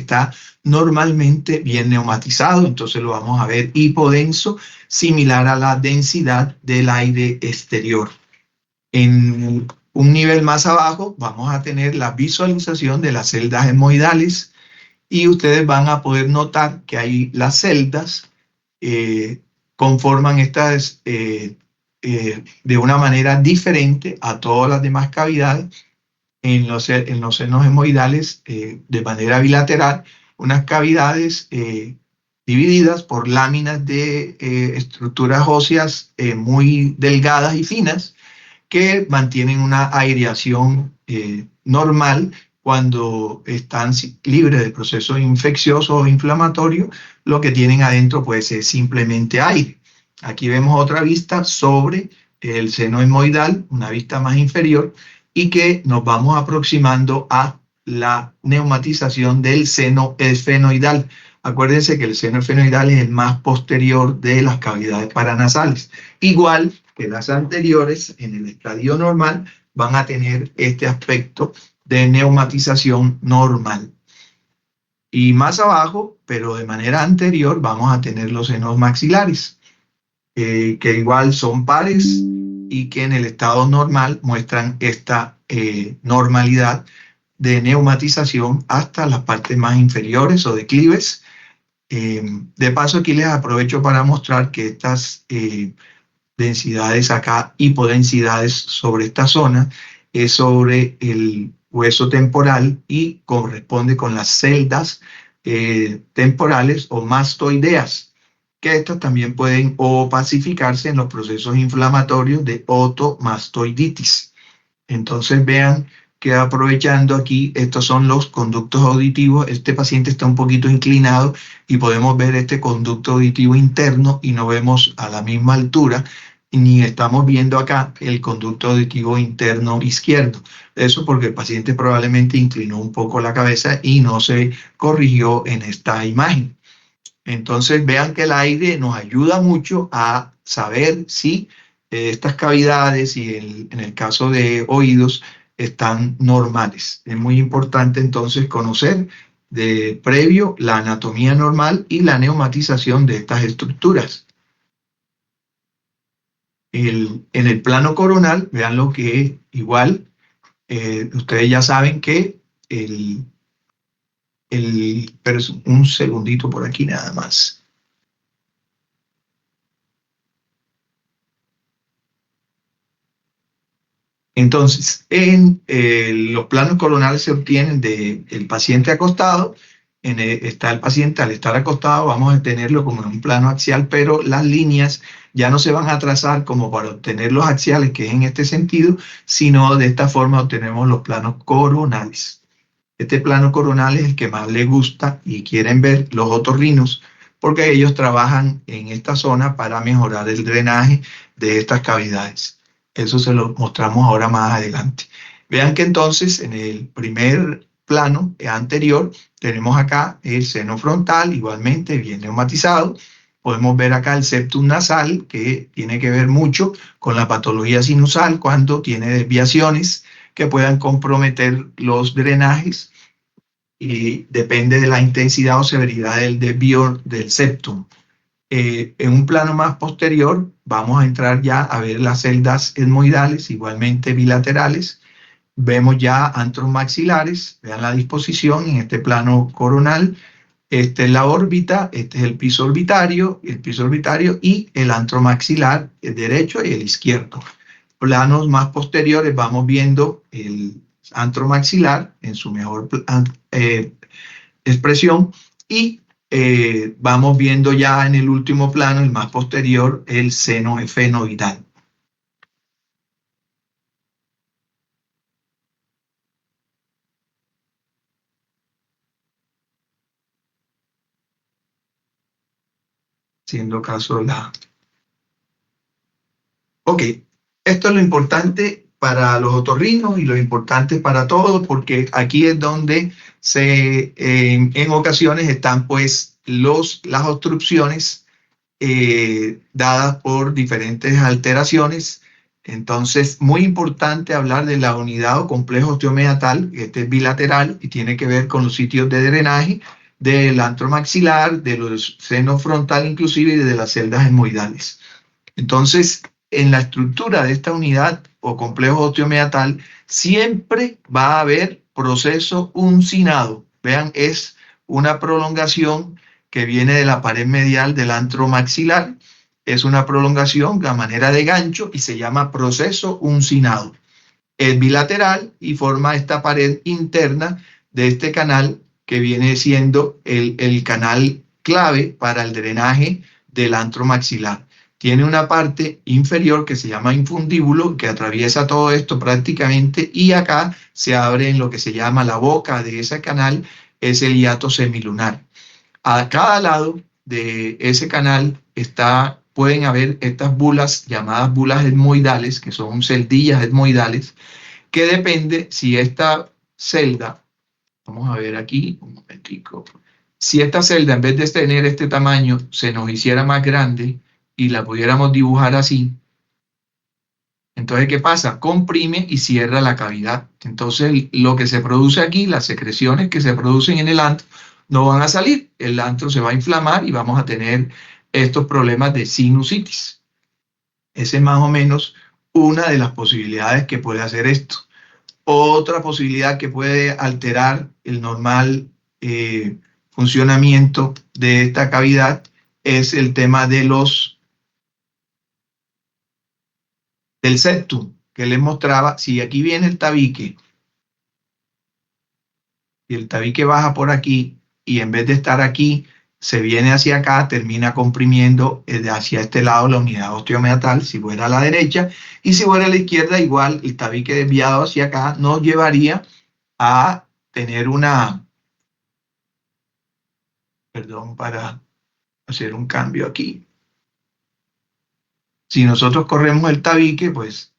está normalmente bien neumatizado, entonces lo vamos a ver hipodenso, similar a la densidad del aire exterior. En un nivel más abajo vamos a tener la visualización de las celdas etmoidales y ustedes van a poder notar que ahí las celdas conforman estas de una manera diferente a todas las demás cavidades. En los senos etmoidales, de manera bilateral, unas cavidades divididas por láminas de estructuras óseas muy delgadas y finas que mantienen una aireación normal cuando están libres de procesos infecciosos o inflamatorios. Lo que tienen adentro pues es simplemente aire. Aquí vemos otra vista sobre el seno etmoidal, una vista más inferior, y que nos vamos aproximando a la neumatización del seno esfenoidal. Acuérdense que el seno esfenoidal es el más posterior de las cavidades paranasales. Igual que las anteriores, en el estadio normal, van a tener este aspecto de neumatización normal. Y más abajo, pero de manera anterior, vamos a tener los senos maxilares, que igual son pares y que en el estado normal muestran esta normalidad de neumatización hasta las partes más inferiores o declives. De paso, aquí les aprovecho para mostrar que estas densidades acá, hipodensidades sobre esta zona, es sobre el hueso temporal y corresponde con las celdas temporales o mastoideas, que estas también pueden opacificarse en los procesos inflamatorios de otomastoiditis. Entonces vean que aprovechando aquí, estos son los conductos auditivos. Este paciente está un poquito inclinado y podemos ver este conducto auditivo interno y no vemos a la misma altura, ni estamos viendo acá el conducto auditivo interno izquierdo. Eso porque el paciente probablemente inclinó un poco la cabeza y no se corrigió en esta imagen. Entonces vean que el aire nos ayuda mucho a saber si estas cavidades y en el caso de oídos están normales. Es muy importante entonces conocer de previo la anatomía normal y la neumatización de estas estructuras. En el plano coronal, vean lo que igual, ustedes ya saben que pero un segundito por aquí nada más. Entonces, en los planos coronales se obtienen del paciente acostado. Está el paciente al estar acostado, vamos a tenerlo como en un plano axial, pero las líneas ya no se van a trazar como para obtener los axiales, que es en este sentido, sino de esta forma obtenemos los planos coronales. Este plano coronal es el que más les gusta y quieren ver los otorrinos, porque ellos trabajan en esta zona para mejorar el drenaje de estas cavidades. Eso se lo mostramos ahora más adelante. Vean que entonces en el primer plano anterior tenemos acá el seno frontal, igualmente bien neumatizado. Podemos ver acá el septum nasal, que tiene que ver mucho con la patología sinusal cuando tiene desviaciones que puedan comprometer los drenajes y depende de la intensidad o severidad del desvío del septum. En un plano más posterior vamos a entrar ya a ver las celdas etmoidales, igualmente bilaterales. Vemos ya antros maxilares, vean la disposición en este plano coronal. Esta es la órbita, este es el piso orbitario y el antro maxilar, el derecho y el izquierdo. Planos más posteriores vamos viendo el antro maxilar en su mejor expresión y vamos viendo ya en el último plano, el más posterior, el seno esfenoidal. Siendo caso la... Ok, esto es lo importante para los otorrinos y lo importante para todos, porque aquí es donde en ocasiones están pues las obstrucciones dadas por diferentes alteraciones Entonces, muy importante hablar de la unidad o complejo osteomeatal, que este es bilateral y tiene que ver con los sitios de drenaje del antro maxilar, de los senos frontal inclusive y de las celdas esmoidales. Entonces, en la estructura de esta unidad o complejo osteomeatal siempre va a haber proceso uncinado. Vean, es una prolongación que viene de la pared medial del antro maxilar. Es una prolongación a manera de gancho y se llama proceso uncinado. Es bilateral y forma esta pared interna de este canal que viene siendo el canal clave para el drenaje del antro maxilar. Tiene una parte inferior que se llama infundíbulo, que atraviesa todo esto prácticamente, y acá se abre en lo que se llama la boca de ese canal, es el hiato semilunar. A cada lado de ese canal pueden haber estas bulas llamadas bulas etmoidales, que son celdillas etmoidales, que depende si esta celda, vamos a ver aquí, un momentico, si esta celda en vez de tener este tamaño se nos hiciera más grande y la pudiéramos dibujar así, entonces ¿qué pasa? Comprime y cierra la cavidad. Entonces lo que se produce aquí, las secreciones que se producen en el antro, no van a salir. El antro se va a inflamar y vamos a tener estos problemas de sinusitis. Esa es más o menos una de las posibilidades que puede hacer esto. Otra posibilidad que puede alterar el normal funcionamiento de esta cavidad es el tema del septum, que les mostraba. Si aquí viene el tabique y el tabique baja por aquí y en vez de estar aquí se viene hacia acá, termina comprimiendo hacia este lado la unidad osteomeatal, si fuera a la derecha, y si fuera a la izquierda, igual el tabique desviado hacia acá nos llevaría a tener para hacer un cambio aquí. Si nosotros corremos el tabique, pues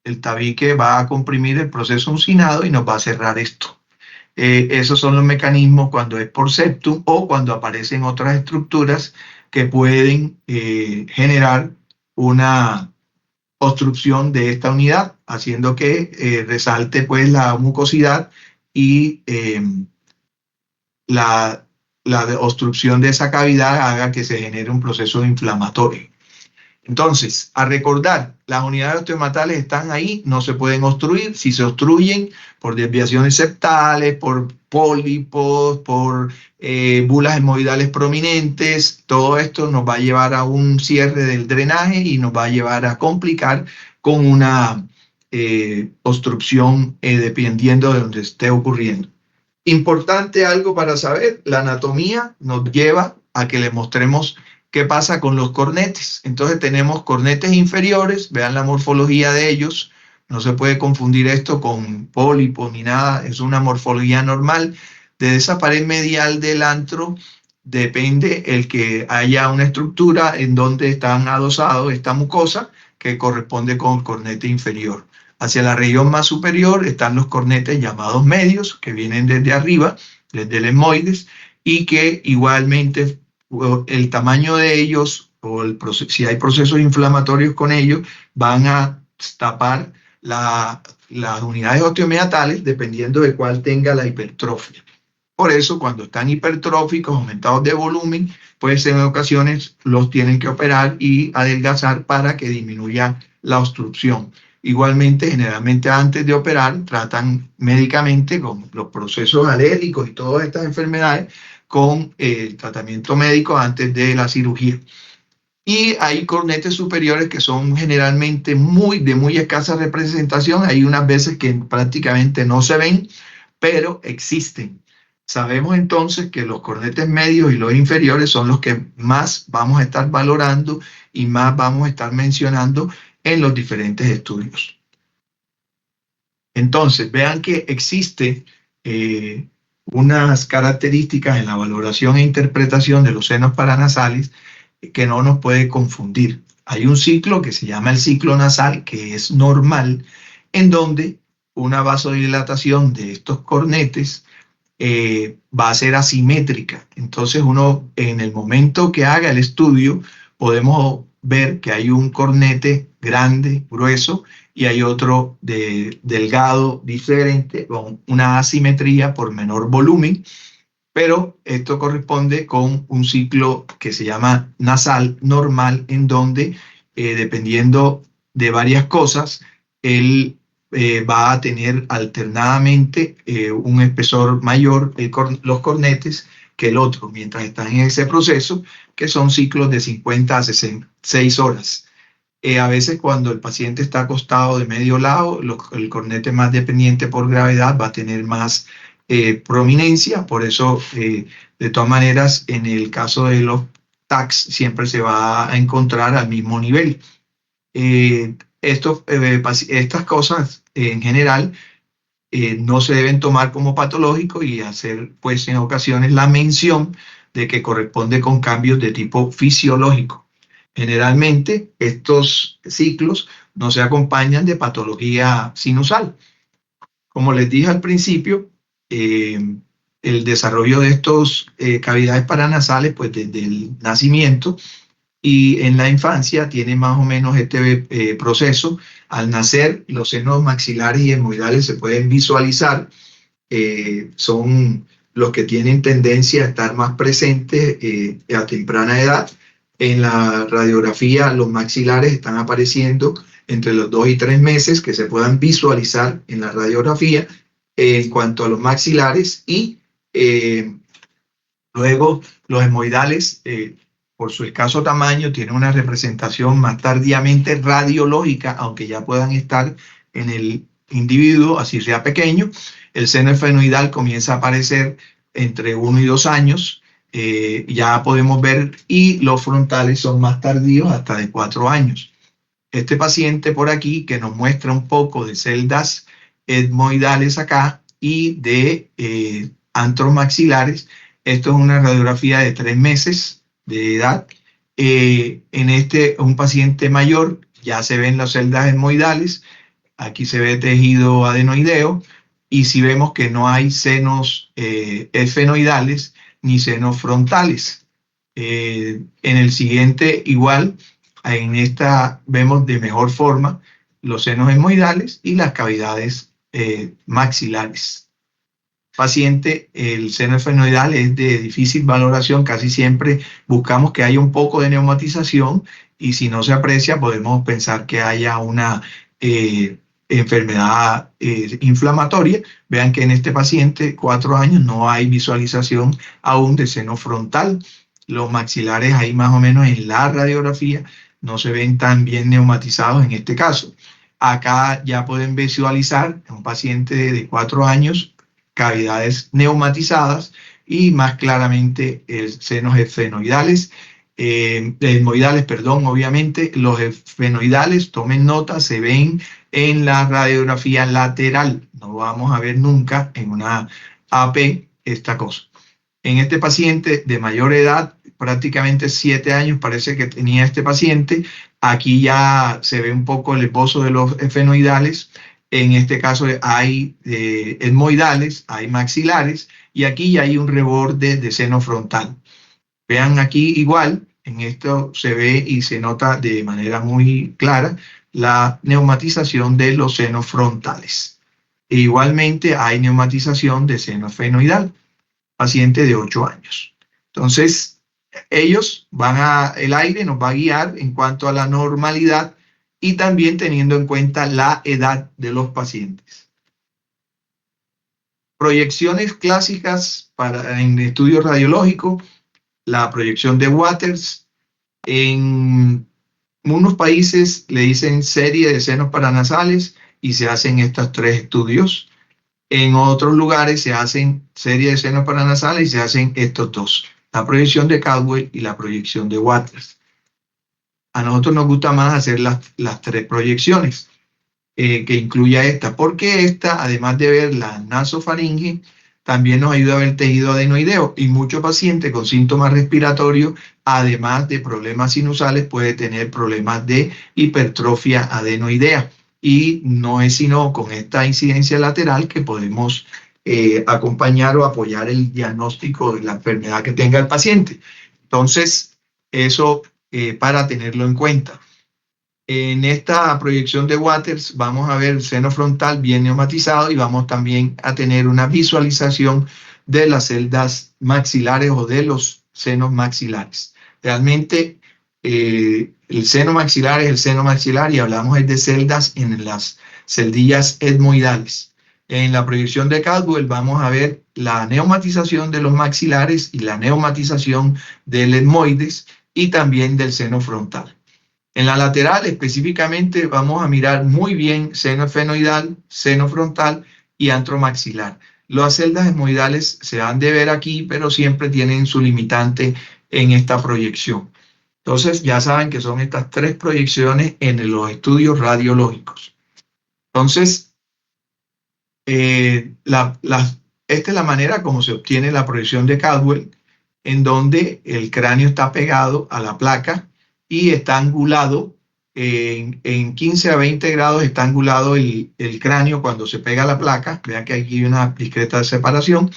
el tabique va a comprimir el proceso uncinado y nos va a cerrar esto. Esos son los mecanismos cuando es por septum o cuando aparecen otras estructuras que pueden generar una obstrucción de esta unidad, haciendo que resalte pues la mucosidad y la obstrucción de esa cavidad haga que se genere un proceso inflamatorio. Entonces, a recordar, las unidades osteomatales están ahí, no se pueden obstruir. Si se obstruyen por desviaciones septales, por pólipos, por bulas hemorroidales prominentes, todo esto nos va a llevar a un cierre del drenaje y nos va a llevar a complicar con una obstrucción dependiendo de donde esté ocurriendo. Importante algo para saber, la anatomía nos lleva a que le mostremos qué pasa con los cornetes. Entonces tenemos cornetes inferiores, vean la morfología de ellos, no se puede confundir esto con pólipos ni nada, es una morfología normal. De esa pared medial del antro depende el que haya una estructura en donde están adosados esta mucosa que corresponde con el cornete inferior. Hacia la región más superior están los cornetes llamados medios, que vienen desde arriba, desde el etmoides, y que igualmente el tamaño de ellos o si hay procesos inflamatorios con ellos, van a tapar las unidades osteomeatales dependiendo de cuál tenga la hipertrofia. Por eso, cuando están hipertróficos, aumentados de volumen, pues en ocasiones los tienen que operar y adelgazar para que disminuya la obstrucción. Igualmente, generalmente antes de operar, tratan médicamente con los procesos alérgicos y todas estas enfermedades con el tratamiento médico antes de la cirugía. Y hay cornetes superiores que son generalmente de muy escasa representación. Hay unas veces que prácticamente no se ven, pero existen. Sabemos entonces que los cornetes medios y los inferiores son los que más vamos a estar valorando y más vamos a estar mencionando en los diferentes estudios. Entonces, vean que existe unas características en la valoración e interpretación de los senos paranasales que no nos puede confundir. Hay un ciclo que se llama el ciclo nasal, que es normal, en donde una vasodilatación de estos cornetes va a ser asimétrica. Entonces uno, en el momento que haga el estudio, podemos ver que hay un cornete grande, grueso, y hay otro delgado, diferente, con una asimetría por menor volumen, pero esto corresponde con un ciclo que se llama nasal normal, en donde, dependiendo de varias cosas, él va a tener alternadamente un espesor mayor, los cornetes, que el otro, mientras están en ese proceso, que son ciclos de 50 a 66 horas. A veces cuando el paciente está acostado de medio lado, el cornete más dependiente por gravedad va a tener más prominencia, por eso de todas maneras en el caso de los TACs siempre se va a encontrar al mismo nivel. Estas cosas en general no se deben tomar como patológico y hacer pues en ocasiones la mención de que corresponde con cambios de tipo fisiológico. Generalmente estos ciclos no se acompañan de patología sinusal. Como les dije al principio, el desarrollo de estos cavidades paranasales, pues desde el nacimiento y en la infancia tiene más o menos este proceso. Al nacer, los senos maxilares y etmoidales se pueden visualizar, son los que tienen tendencia a estar más presentes a temprana edad. En la radiografía, los maxilares están apareciendo entre los 2 y 3 meses, que se puedan visualizar en la radiografía en cuanto a los maxilares, y luego los etmoidales, por su escaso tamaño, tienen una representación más tardíamente radiológica, aunque ya puedan estar en el individuo, así sea pequeño. El seno esfenoidal comienza a aparecer entre 1 y 2 años, ya podemos ver, y los frontales son más tardíos, hasta de 4 años. Este paciente por aquí, que nos muestra un poco de celdas etmoidales acá y de antromaxilares, esto es una radiografía de 3 meses de edad. En un paciente mayor ya se ven las celdas etmoidales, aquí se ve tejido adenoideo, y si vemos que no hay senos esfenoidales ni senos frontales. En el siguiente igual, en esta vemos de mejor forma los senos etmoidales y las cavidades maxilares. Paciente, el seno esfenoidal es de difícil valoración, casi siempre buscamos que haya un poco de neumatización, y si no se aprecia podemos pensar que haya una enfermedad inflamatoria. Vean que en este paciente, 4 años, no hay visualización aún de seno frontal. Los maxilares ahí más o menos en la radiografía no se ven tan bien neumatizados en este caso. Acá ya pueden visualizar en un paciente de 4 años cavidades neumatizadas y más claramente senos esfenoidales, etmoidales, perdón. Obviamente los esfenoidales, tomen nota, se ven en la radiografía lateral. No vamos a ver nunca en una AP esta cosa. En este paciente de mayor edad, prácticamente 7 años parece que tenía este paciente, aquí ya se ve un poco el esbozo de los esfenoidales. En este caso hay etmoidales, hay maxilares, y aquí ya hay un reborde de seno frontal. Vean aquí igual, en esto se ve y se nota de manera muy clara la neumatización de los senos frontales. E igualmente hay neumatización de seno esfenoidal, paciente de 8 años. Entonces, el aire nos va a guiar en cuanto a la normalidad, y también teniendo en cuenta la edad de los pacientes. Proyecciones clásicas en estudio radiológico: la proyección de Waters. En unos países le dicen serie de senos paranasales y se hacen estos 3 estudios. En otros lugares se hacen serie de senos paranasales y se hacen estos 2, la proyección de Caldwell y la proyección de Waters. A nosotros nos gusta más hacer las 3 proyecciones, que incluya esta, porque esta, además de ver la nasofaringe, también nos ayuda a ver tejido adenoideo, y muchos pacientes con síntomas respiratorios, además de problemas sinusales, puede tener problemas de hipertrofia adenoidea, y no es sino con esta incidencia lateral que podemos acompañar o apoyar el diagnóstico de la enfermedad que tenga el paciente. Entonces, eso para tenerlo en cuenta. En esta proyección de Waters vamos a ver el seno frontal bien neumatizado y vamos también a tener una visualización de las celdas maxilares o de los senos maxilares. Realmente el seno maxilar es el seno maxilar y hablamos de celdas en las celdillas etmoidales. En la proyección de Caldwell vamos a ver la neumatización de los maxilares y la neumatización del etmoides y también del seno frontal. En la lateral específicamente vamos a mirar muy bien seno esfenoidal, seno frontal y antro maxilar. Las celdas etmoidales se han de ver aquí, pero siempre tienen su limitante en esta proyección. Entonces ya saben que son estas tres proyecciones en los estudios radiológicos. Entonces, esta es la manera como se obtiene la proyección de Caldwell, en donde el cráneo está pegado a la placa y está angulado, en 15 a 20 grados está angulado el cráneo cuando se pega a la placa. Vean que aquí hay una discreta separación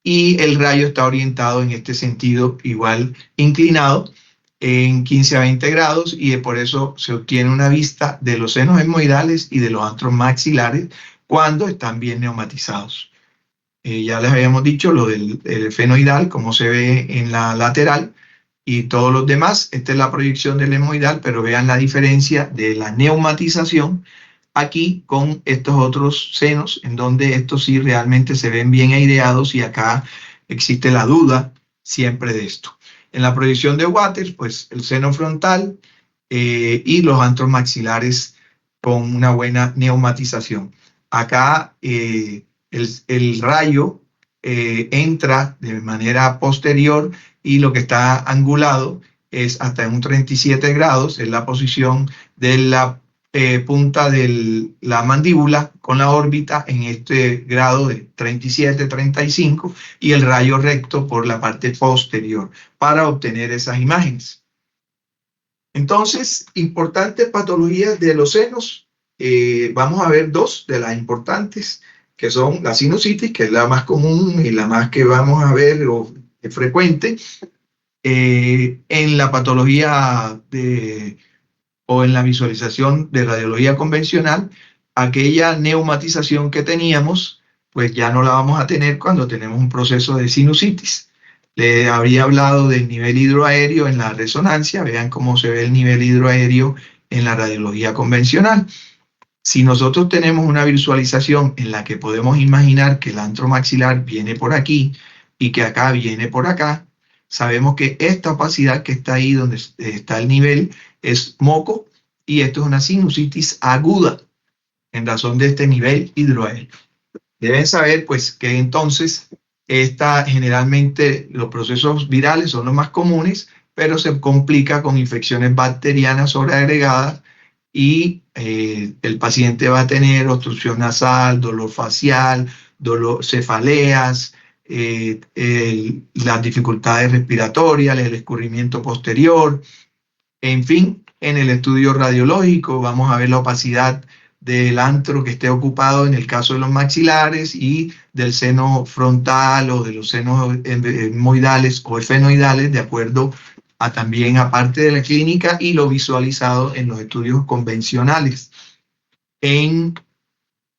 y el rayo está orientado en este sentido, igual inclinado en 15 a 20 grados, y por eso se obtiene una vista de los senos etmoidales y de los antros maxilares cuando están bien neumatizados. Ya les habíamos dicho lo del fenoidal, como se ve en la lateral, y todos los demás. Esta es la proyección del etmoidal, pero vean la diferencia de la neumatización aquí con estos otros senos, en donde estos sí realmente se ven bien aireados y acá existe la duda siempre de esto. En la proyección de Waters, pues el seno frontal y los antros maxilares con una buena neumatización. Acá el rayo entra de manera posterior y lo que está angulado es hasta un 37 grados, es la posición de la punta de la mandíbula con la órbita en este grado de 37, 35 y el rayo recto por la parte posterior para obtener esas imágenes. Entonces, importantes patologías de los senos. Vamos a ver dos de las importantes, que son la sinusitis, que es la más común y la más que vamos a ver o es frecuente. En la patología o en la visualización de radiología convencional, aquella neumatización que teníamos, pues ya no la vamos a tener cuando tenemos un proceso de sinusitis. Le habría hablado del nivel hidroaéreo en la resonancia. Vean cómo se ve el nivel hidroaéreo en la radiología convencional. Si nosotros tenemos una visualización en la que podemos imaginar que el antro maxilar viene por aquí y que acá viene por acá, sabemos que esta opacidad que está ahí donde está el nivel es moco, y esto es una sinusitis aguda en razón de este nivel hidroaéreo. Deben saber pues que entonces generalmente los procesos virales son los más comunes, pero se complica con infecciones bacterianas sobreagregadas y el paciente va a tener obstrucción nasal, dolor facial, cefaleas, las dificultades respiratorias, el escurrimiento posterior. En fin, en el estudio radiológico vamos a ver la opacidad del antro que esté ocupado en el caso de los maxilares y del seno frontal o de los senos etmoidales o esfenoidales, de acuerdo a también aparte de la clínica y lo visualizado en los estudios convencionales. En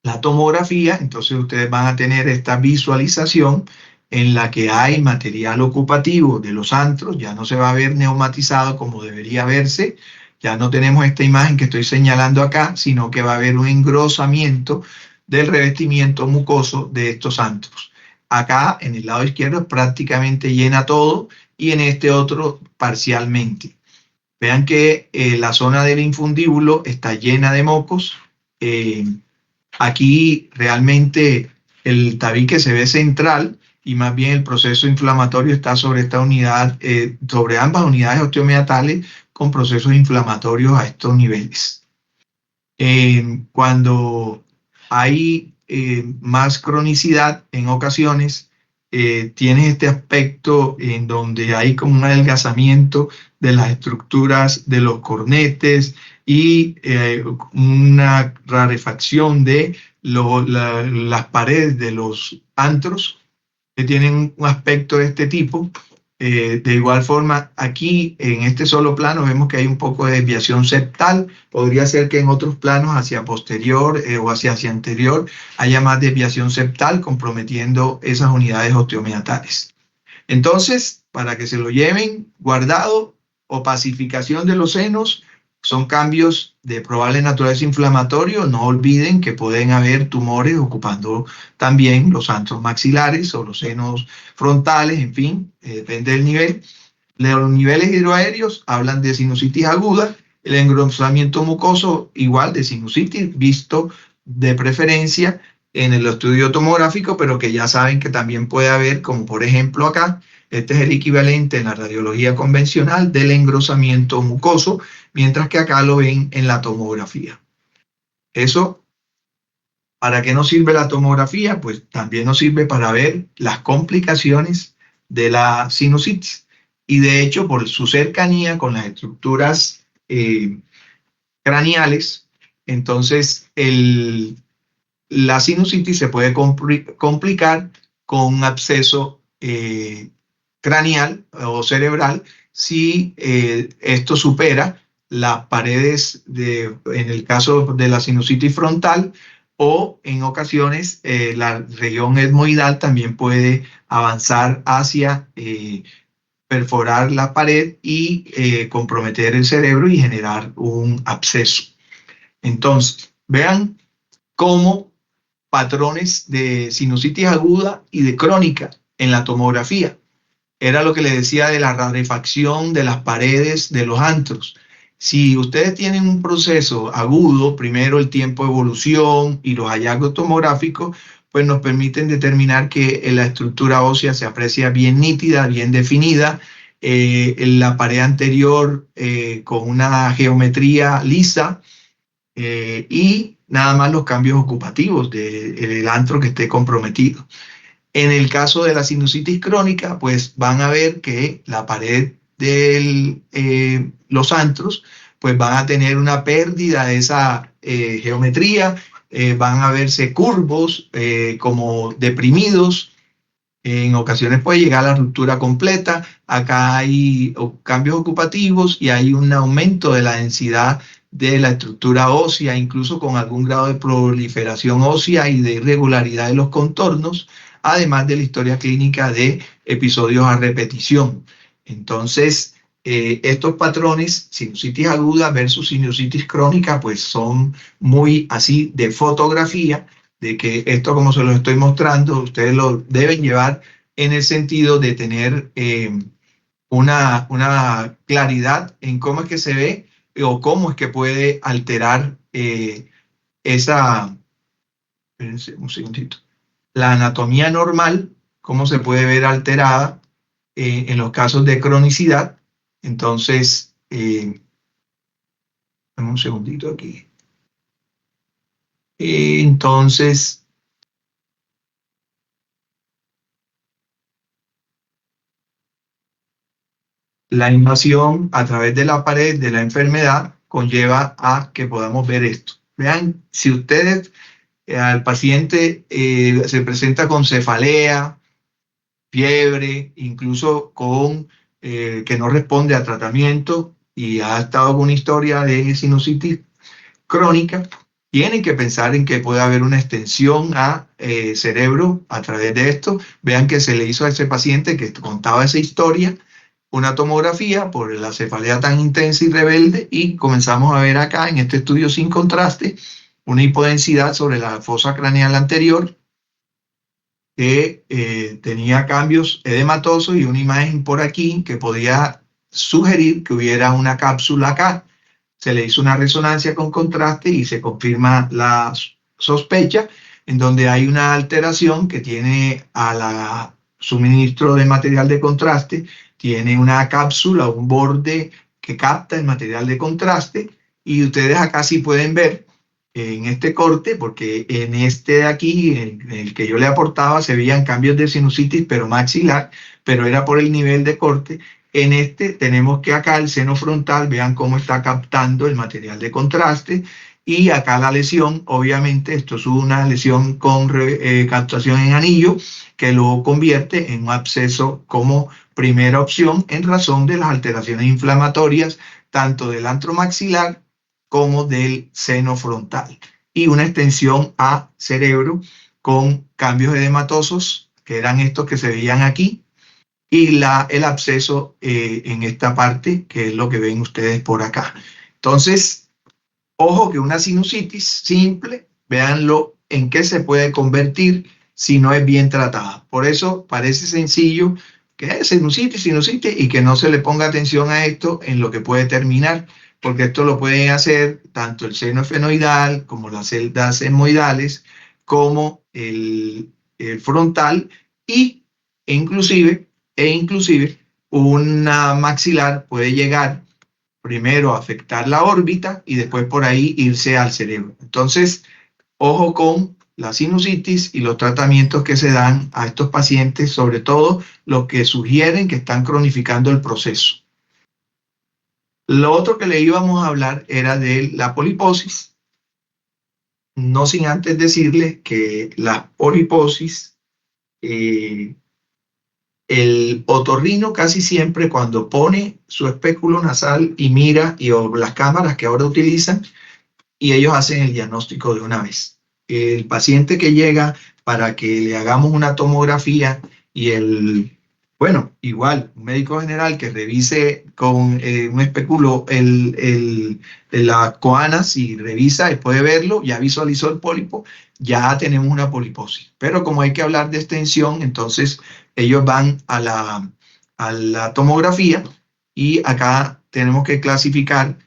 la tomografía, entonces ustedes van a tener esta visualización en la que hay material ocupativo de los antros, ya no se va a ver neumatizado como debería verse, ya no tenemos esta imagen que estoy señalando acá, sino que va a haber un engrosamiento del revestimiento mucoso de estos antros. Acá en el lado izquierdo prácticamente llena todo y en este otro parcialmente. Vean que la zona del infundíbulo está llena de mocos. Aquí realmente el tabique se ve central y más bien el proceso inflamatorio está sobre esta unidad, sobre ambas unidades osteomiatales con procesos inflamatorios a estos niveles. Cuando hay más cronicidad, en ocasiones tiene este aspecto en donde hay como un adelgazamiento de las estructuras de los cornetes y una rarefacción de las paredes de los antros, que tienen un aspecto de este tipo. De igual forma, aquí en este solo plano vemos que hay un poco de desviación septal. Podría ser que en otros planos hacia posterior o hacia anterior haya más desviación septal, comprometiendo esas unidades osteomiatales. Entonces, para que se lo lleven guardado, opacificación de los senos, son cambios de probable naturaleza inflamatorio. No olviden que pueden haber tumores ocupando también los antros maxilares o los senos frontales, en fin, depende del nivel. Los niveles hidroaéreos hablan de sinusitis aguda, el engrosamiento mucoso igual de sinusitis, visto de preferencia en el estudio tomográfico, pero que ya saben que también puede haber, como por ejemplo acá, este es el equivalente en la radiología convencional del engrosamiento mucoso, mientras que acá lo ven en la tomografía. Eso, ¿para qué nos sirve la tomografía? Pues también nos sirve para ver las complicaciones de la sinusitis. Y de hecho, por su cercanía con las estructuras craneales, entonces la sinusitis se puede complicar con un absceso craneal o cerebral si esto supera las paredes en el caso de la sinusitis frontal, o en ocasiones la región etmoidal también puede avanzar hacia perforar la pared y comprometer el cerebro y generar un absceso. Entonces, vean cómo patrones de sinusitis aguda y de crónica en la tomografía. Era lo que le decía de la rarefacción de las paredes de los antros. Si ustedes tienen un proceso agudo, primero el tiempo de evolución y los hallazgos tomográficos, pues nos permiten determinar que la estructura ósea se aprecia bien nítida, bien definida, la pared anterior con una geometría lisa, y nada más los cambios ocupativos del antro que esté comprometido. En el caso de la sinusitis crónica, pues van a ver que la pared de los antros, pues van a tener una pérdida de esa geometría, van a verse curvos, como deprimidos. En ocasiones puede llegar a la ruptura completa. Acá hay cambios ocupativos y hay un aumento de la densidad de la estructura ósea, incluso con algún grado de proliferación ósea y de irregularidad de los contornos, además de la historia clínica de episodios a repetición. Entonces, estos patrones, sinusitis aguda versus sinusitis crónica, pues son muy así de fotografía, de que esto, como se los estoy mostrando, ustedes lo deben llevar en el sentido de tener una claridad en cómo es que se ve o cómo es que puede alterar esa, un segundito, la anatomía normal, cómo se puede ver alterada en los casos de cronicidad. Entonces, un segundito aquí. Entonces, la invasión a través de la pared de la enfermedad conlleva a que podamos ver esto. Vean, si ustedes al paciente se presenta con cefalea, fiebre, incluso con que no responde a tratamiento y ha estado con una historia de sinusitis crónica, tienen que pensar en que puede haber una extensión a cerebro a través de esto. Vean que se le hizo a ese paciente que contaba esa historia una tomografía por la cefalea tan intensa y rebelde, y comenzamos a ver acá en este estudio sin contraste una hipodensidad sobre la fosa craneal anterior que tenía cambios edematosos y una imagen por aquí que podía sugerir que hubiera una cápsula acá. Se le hizo una resonancia con contraste y se confirma la sospecha, en donde hay una alteración que tiene a la suministro de material de contraste, tiene una cápsula, un borde que capta el material de contraste, y ustedes acá sí pueden ver en este corte, porque en este de aquí, en el que yo le aportaba, se veían cambios de sinusitis, pero maxilar, pero era por el nivel de corte, En este tenemos que acá el seno frontal, vean cómo está captando el material de contraste, y acá la lesión, obviamente esto es una lesión con captación en anillo que lo convierte en un absceso como primera opción en razón de las alteraciones inflamatorias tanto del antro maxilar como del seno frontal, y una extensión a cerebro con cambios edematosos, que eran estos que se veían aquí, y el absceso en esta parte, que es lo que ven ustedes por acá. Entonces, ojo que una sinusitis simple, véanlo en qué se puede convertir si no es bien tratada. Por eso parece sencillo que es sinusitis, sinusitis, y que no se le ponga atención a esto en lo que puede terminar, porque esto lo pueden hacer tanto el seno esfenoidal como las celdas etmoidales, como el frontal, y e inclusive, inclusive una maxilar puede llegar primero a afectar la órbita y después por ahí irse al cerebro. Entonces, ojo con la sinusitis y los tratamientos que se dan a estos pacientes, sobre todo los que sugieren que están cronificando el proceso. Lo otro que le íbamos a hablar era de la poliposis, no sin antes decirle que la poliposis, el otorrino casi siempre cuando pone su espéculo nasal y mira, o las cámaras que ahora utilizan, y ellos hacen el diagnóstico de una vez. El paciente que llega para que le hagamos una tomografía y bueno, igual, un médico general que revise con un espéculo las coanas y revisa y puede verlo, ya visualizó el pólipo, ya tenemos una poliposis. Pero como hay que hablar de extensión, entonces ellos van a la tomografía, y acá tenemos que clasificar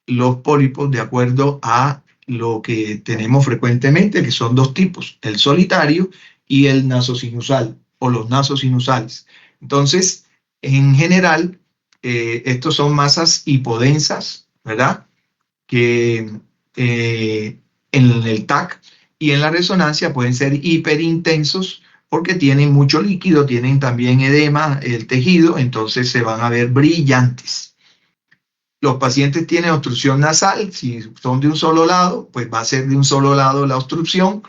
los pólipos de acuerdo a lo que tenemos frecuentemente, que son dos tipos, el solitario y el nasosinusal o los nasosinusales. Entonces, en general, estos son masas hipodensas, ¿verdad? Que en el TAC y en la resonancia pueden ser hiperintensos porque tienen mucho líquido, tienen también edema el tejido, entonces se van a ver brillantes. Los pacientes tienen obstrucción nasal, si son de un solo lado, pues va a ser de un solo lado la obstrucción.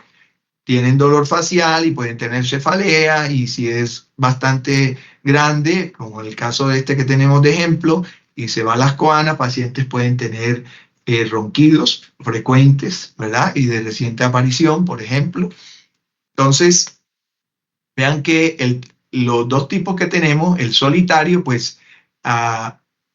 Tienen dolor facial y pueden tener cefalea, y si es bastante grande, como el caso de este que tenemos de ejemplo, y se va a las coanas, pacientes pueden tener ronquidos frecuentes, ¿verdad? Y de reciente aparición, por ejemplo. Entonces, vean que los dos tipos que tenemos, el solitario, pues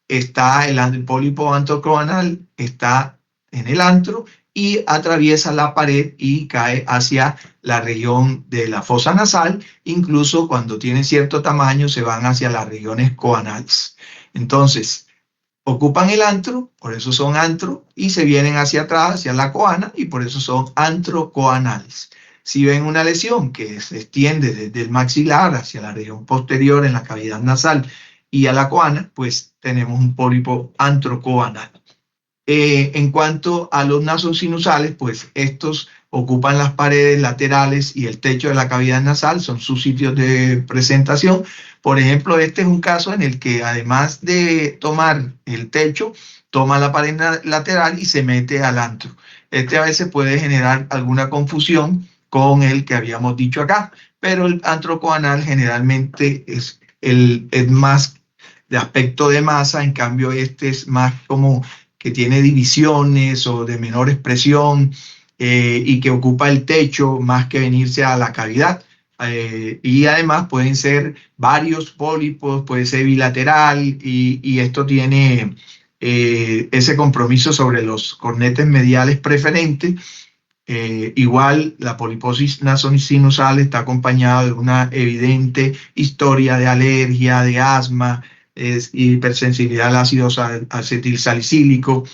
está el pólipo antrocoanal, está en el antro y atraviesa la pared y cae hacia la región de la fosa nasal. Incluso cuando tienen cierto tamaño se van hacia las regiones coanales. Entonces, ocupan el antro, por eso son antro, y se vienen hacia atrás, hacia la coana, y por eso son antrocoanales. Si ven una lesión que se extiende desde el maxilar hacia la región posterior en la cavidad nasal y a la coana, pues tenemos un pólipo antrocoanal. En cuanto a los nasosinusales, pues estos ocupan las paredes laterales y el techo de la cavidad nasal, son sus sitios de presentación. Por ejemplo, este es un caso en el que además de tomar el techo, toma la pared lateral y se mete al antro. Este a veces puede generar alguna confusión con el que habíamos dicho acá, pero el antrocoanal generalmente es más de aspecto de masa, en cambio este es más como que tiene divisiones o de menor expresión, y que ocupa el techo más que venirse a la cavidad. Y además pueden ser varios pólipos, puede ser bilateral, y esto tiene ese compromiso sobre los cornetes mediales preferentes. Igual la poliposis nasosinusal está acompañada de una evidente historia de alergia, de asma, hipersensibilidad al ácido acetilsalicílico,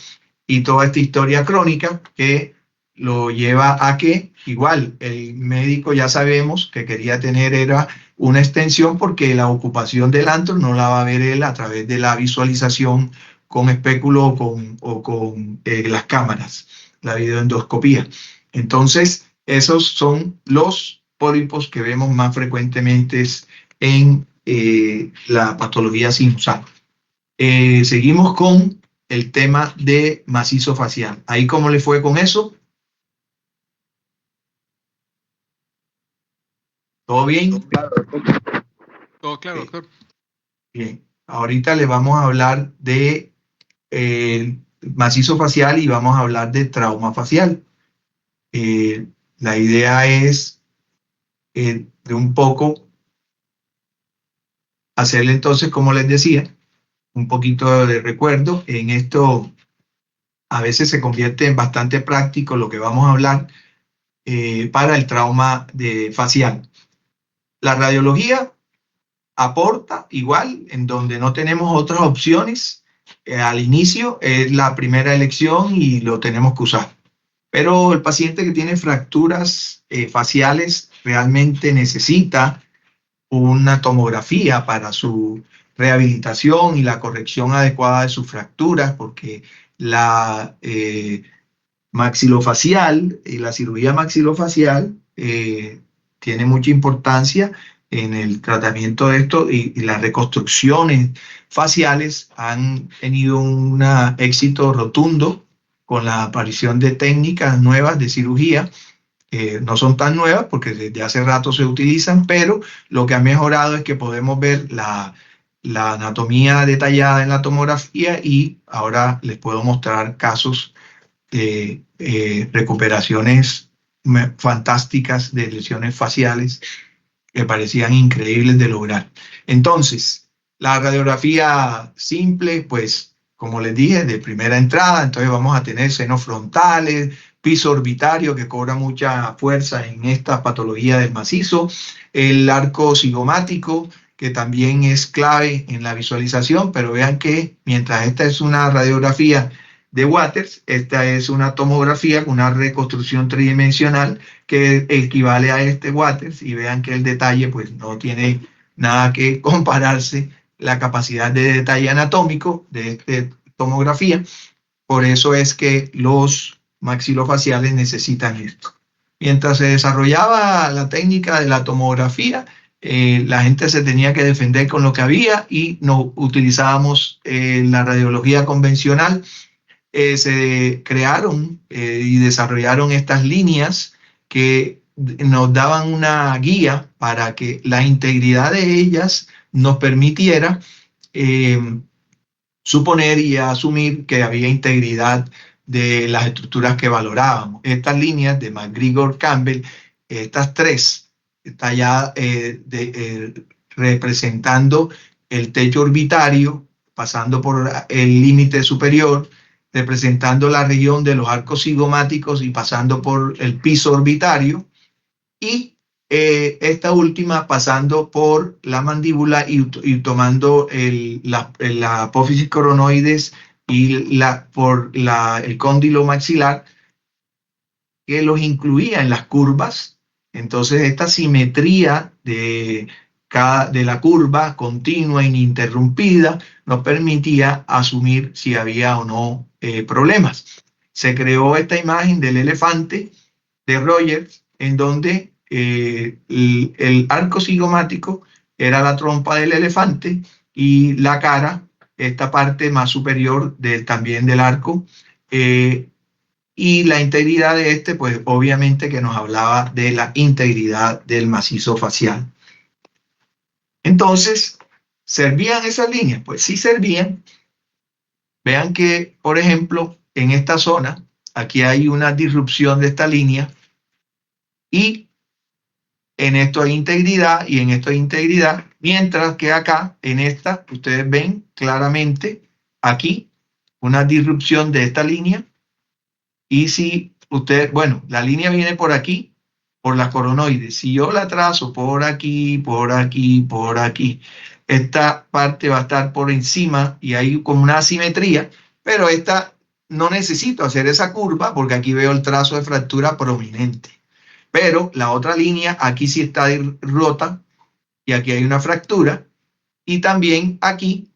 y toda esta historia crónica que lo lleva a que igual el médico, ya sabemos que quería tener era una extensión, porque la ocupación del antro no la va a ver él a través de la visualización con espéculo o con las cámaras, la videoendoscopía. Entonces, esos son los pólipos que vemos más frecuentemente en la patología sinusal. Seguimos con el tema de macizo facial. ¿Ahí cómo le fue con eso? ¿Todo bien? Todo claro, Eh, doctor. Bien. Ahorita le vamos a hablar de macizo facial y vamos a hablar de trauma facial. La idea es de un poco hacerle entonces, como les decía, un poquito de recuerdo. En esto a veces se convierte en bastante práctico lo que vamos a hablar para el trauma facial. La radiología aporta igual en donde no tenemos otras opciones. Al inicio es la primera elección y lo tenemos que usar. Pero el paciente que tiene fracturas faciales realmente necesita una tomografía para su rehabilitación y la corrección adecuada de sus fracturas, porque la maxilofacial y la cirugía maxilofacial tiene mucha importancia en el tratamiento de esto y las reconstrucciones faciales han tenido un éxito rotundo con la aparición de técnicas nuevas de cirugía. No son tan nuevas porque desde hace rato se utilizan, pero lo que ha mejorado es que podemos ver la anatomía detallada en la tomografía y ahora les puedo mostrar casos de recuperaciones fantásticas de lesiones faciales que parecían increíbles de lograr. Entonces, la radiografía simple, pues, como les dije, de primera entrada, entonces vamos a tener senos frontales, piso orbitario que cobra mucha fuerza en esta patología del macizo, el arco cigomático, que también es clave en la visualización, pero vean que mientras esta es una radiografía de Waters, esta es una tomografía con una reconstrucción tridimensional que equivale a este Waters y vean que el detalle pues no tiene nada que compararse la capacidad de detalle anatómico de esta tomografía. Por eso es que los maxilofaciales necesitan esto. Mientras se desarrollaba la técnica de la tomografía, la gente se tenía que defender con lo que había y no utilizábamos la radiología convencional. Se crearon y desarrollaron estas líneas que nos daban una guía para que la integridad de ellas nos permitiera eh, suponer y asumir que había integridad de las estructuras que valorábamos. Estas líneas de McGregor Campbell, estas tres, talladas representando el techo orbitario, pasando por el límite superior, representando la región de los arcos cigomáticos y pasando por el piso orbitario, y esta última pasando por la mandíbula y tomando la apófisis coronoides y el cóndilo maxilar, que los incluía en las curvas. Entonces, esta simetría de la curva continua e ininterrumpida nos permitía asumir si había o no problemas. Se creó esta imagen del elefante de Rogers, en donde el arco cigomático era la trompa del elefante y la cara, esta parte más superior también del arco, y la integridad de este, pues obviamente que nos hablaba de la integridad del macizo facial. Entonces, ¿servían esas líneas? Pues sí servían. Vean que, por ejemplo, en esta zona, aquí hay una disrupción de esta línea y en esto hay integridad y en esto hay integridad, mientras que acá, en esta, ustedes ven claramente aquí una disrupción de esta línea. Y si usted, bueno, la línea viene por aquí, por la coronoide. Si yo la trazo por aquí, por aquí, por aquí, esta parte va a estar por encima y hay como una asimetría, pero esta no necesito hacer esa curva porque aquí veo el trazo de fractura prominente. Pero la otra línea aquí sí está rota y aquí hay una fractura. Y también aquí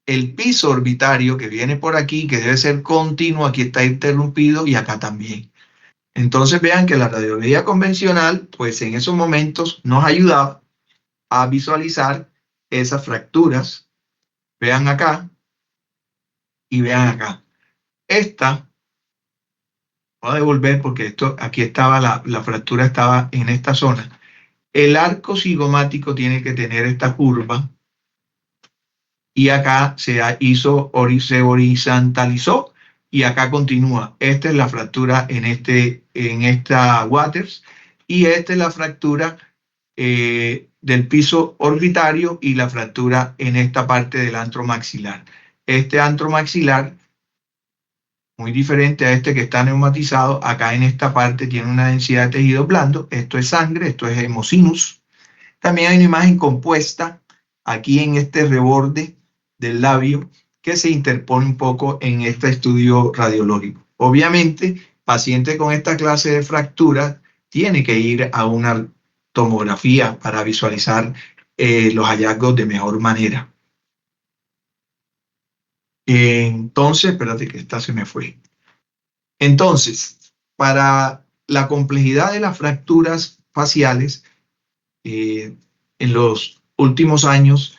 el piso orbitario que viene por aquí, que debe ser continuo, aquí está interrumpido y acá también. Entonces vean que la radiología convencional, pues en esos momentos nos ayudaba a visualizar esas fracturas Vean acá y vean acá. Esta, voy a devolver porque esto, aquí estaba la fractura estaba en esta zona. El arco cigomático tiene que tener esta curva y acá se se horizontalizó y acá continúa. Esta es la fractura en esta Waters y esta es la fractura del piso orbitario y la fractura en esta parte del antro maxilar. Este antro maxilar, muy diferente a este que está neumatizado, acá en esta parte tiene una densidad de tejido blando. Esto es sangre, esto es hemosinus. También hay una imagen compuesta aquí en este reborde del labio que se interpone un poco en este estudio radiológico. Obviamente, paciente con esta clase de fractura tiene que ir a una tomografía para visualizar los hallazgos de mejor manera. Entonces, espérate que esta se me fue. Entonces, para la complejidad de las fracturas faciales, en los últimos años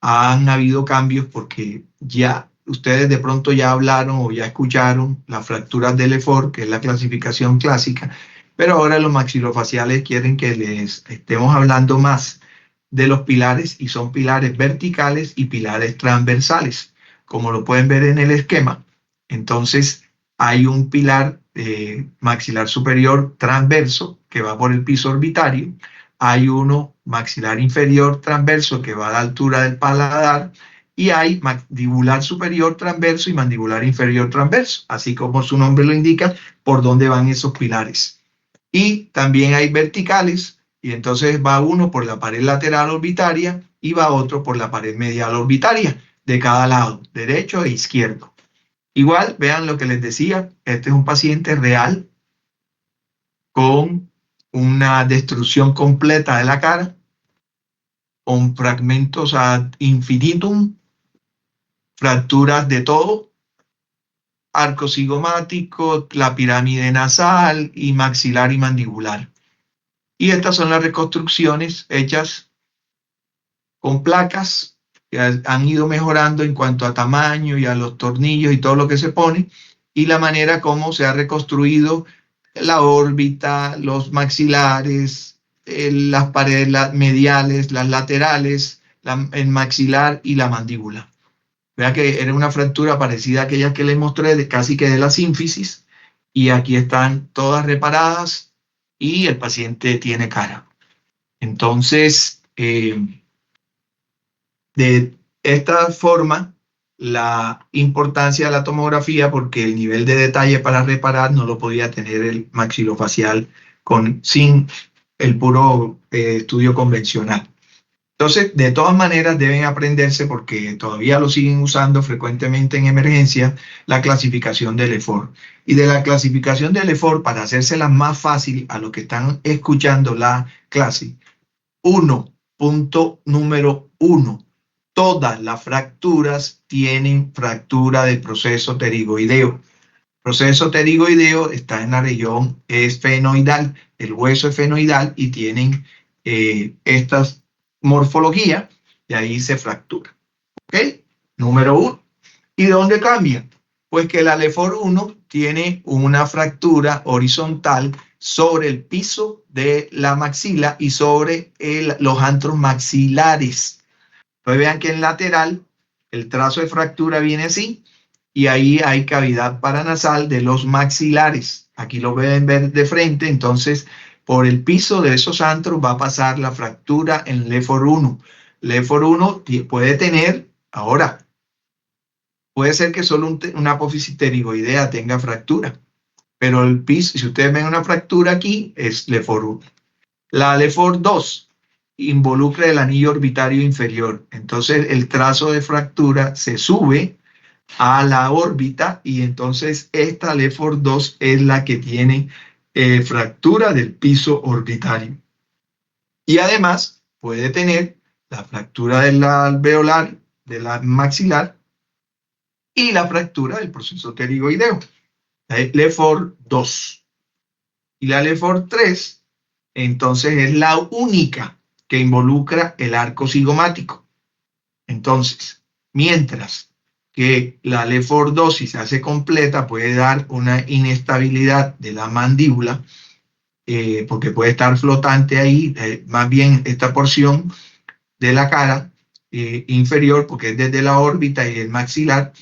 han habido cambios porque ya ustedes de pronto ya hablaron o ya escucharon las fracturas de Lefort, que es la clasificación clásica, pero ahora los maxilofaciales quieren que les estemos hablando más de los pilares y son pilares verticales y pilares transversales, como lo pueden ver en el esquema. Entonces, hay un pilar maxilar superior transverso que va por el piso orbitario, hay uno maxilar inferior transverso que va a la altura del paladar y hay mandibular superior transverso y mandibular inferior transverso, así como su nombre lo indica, por dónde van esos pilares. Y también hay verticales, y entonces va uno por la pared lateral orbitaria y va otro por la pared medial orbitaria, de cada lado, derecho e izquierdo. Igual, vean lo que les decía, este es un paciente real con una destrucción completa de la cara, con fragmentos ad infinitum, fracturas de todo, arco cigomático, la pirámide nasal y maxilar y mandibular. Y estas son las reconstrucciones hechas con placas que han ido mejorando en cuanto a tamaño y a los tornillos y todo lo que se pone, y la manera como se ha reconstruido la órbita, los maxilares, las paredes mediales, las laterales, el maxilar y la mandíbula. Vea que era una fractura parecida a aquella que les mostré, casi que de la sínfisis, y aquí están todas reparadas y el paciente tiene cara. Entonces, de esta forma, la importancia de la tomografía, porque el nivel de detalle para reparar no lo podía tener el maxilofacial sin el puro estudio convencional. Entonces, de todas maneras, deben aprenderse, porque todavía lo siguen usando frecuentemente en emergencia, la clasificación de Lefort. Y de la clasificación de Lefort, para hacérsela más fácil a los que están escuchando la clase, punto número 1. Todas las fracturas tienen fractura del proceso pterigoideo. El proceso pterigoideo está en la región esfenoidal, el hueso esfenoidal, y tienen estas morfología y ahí se fractura. ¿Ok? Número 1. ¿Y dónde cambia? Pues que la Lefort 1 tiene una fractura horizontal sobre el piso de la maxila y sobre los antros maxilares. Entonces vean que en lateral el trazo de fractura viene así y ahí hay cavidad paranasal de los maxilares. Aquí lo pueden ver de frente, entonces por el piso de esos antros va a pasar la fractura en Lefort 1. Lefort 1 puede tener, ahora, puede ser que solo una apófisis pterigoidea tenga fractura, pero el piso, si ustedes ven una fractura aquí, es Lefort 1. La Lefort 2 involucra el anillo orbitario inferior, entonces el trazo de fractura se sube a la órbita y entonces esta Lefort 2 es la que tiene fractura del piso orbitario. Y además puede tener la fractura del alveolar, de la maxilar y la fractura del proceso pterigoideo, Lefort 2. Y la Lefort 3, entonces es la única que involucra el arco cigomático. Entonces, Mientras que la lefordrosis se hace completa, puede dar una inestabilidad de la mandíbula, porque puede estar flotante ahí, más bien esta porción de la cara inferior, porque es desde la órbita y el maxilar,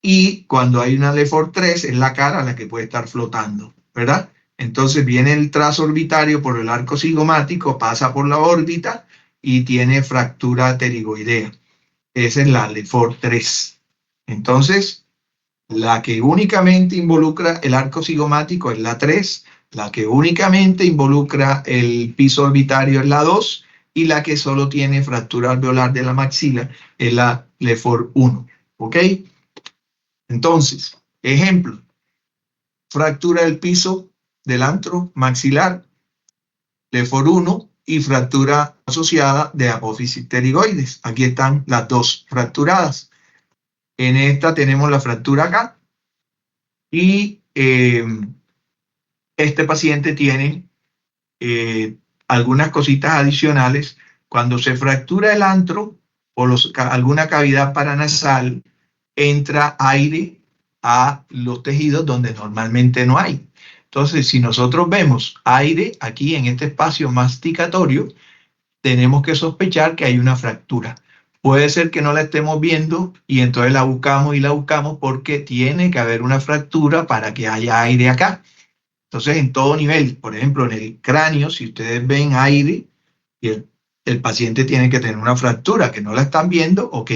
y cuando hay una LEFOR 3 es la cara la que puede estar flotando, ¿verdad? Entonces viene el trazo orbitario por el arco cigomático, pasa por la órbita y tiene fractura pterigoidea. Esa es la LEFOR 3. Entonces, la que únicamente involucra el arco cigomático es la 3, la que únicamente involucra el piso orbitario es la 2 y la que solo tiene fractura alveolar de la maxila es la LEFOR 1. ¿Ok? Entonces, ejemplo, fractura del piso del antro maxilar, LEFOR 1 y fractura asociada de apófisis pterigoides. Aquí están las dos fracturadas. En esta tenemos la fractura acá y este paciente tiene algunas cositas adicionales. Cuando se fractura el antro o alguna cavidad paranasal, entra aire a los tejidos donde normalmente no hay. Entonces, si nosotros vemos aire aquí en este espacio masticatorio, tenemos que sospechar que hay una fractura. Puede ser que no la estemos viendo y entonces la buscamos y la buscamos porque tiene que haber una fractura para que haya aire acá. Entonces, en todo nivel, por ejemplo, en el cráneo, si ustedes ven aire y el paciente tiene que tener una fractura, que no la están viendo, ok,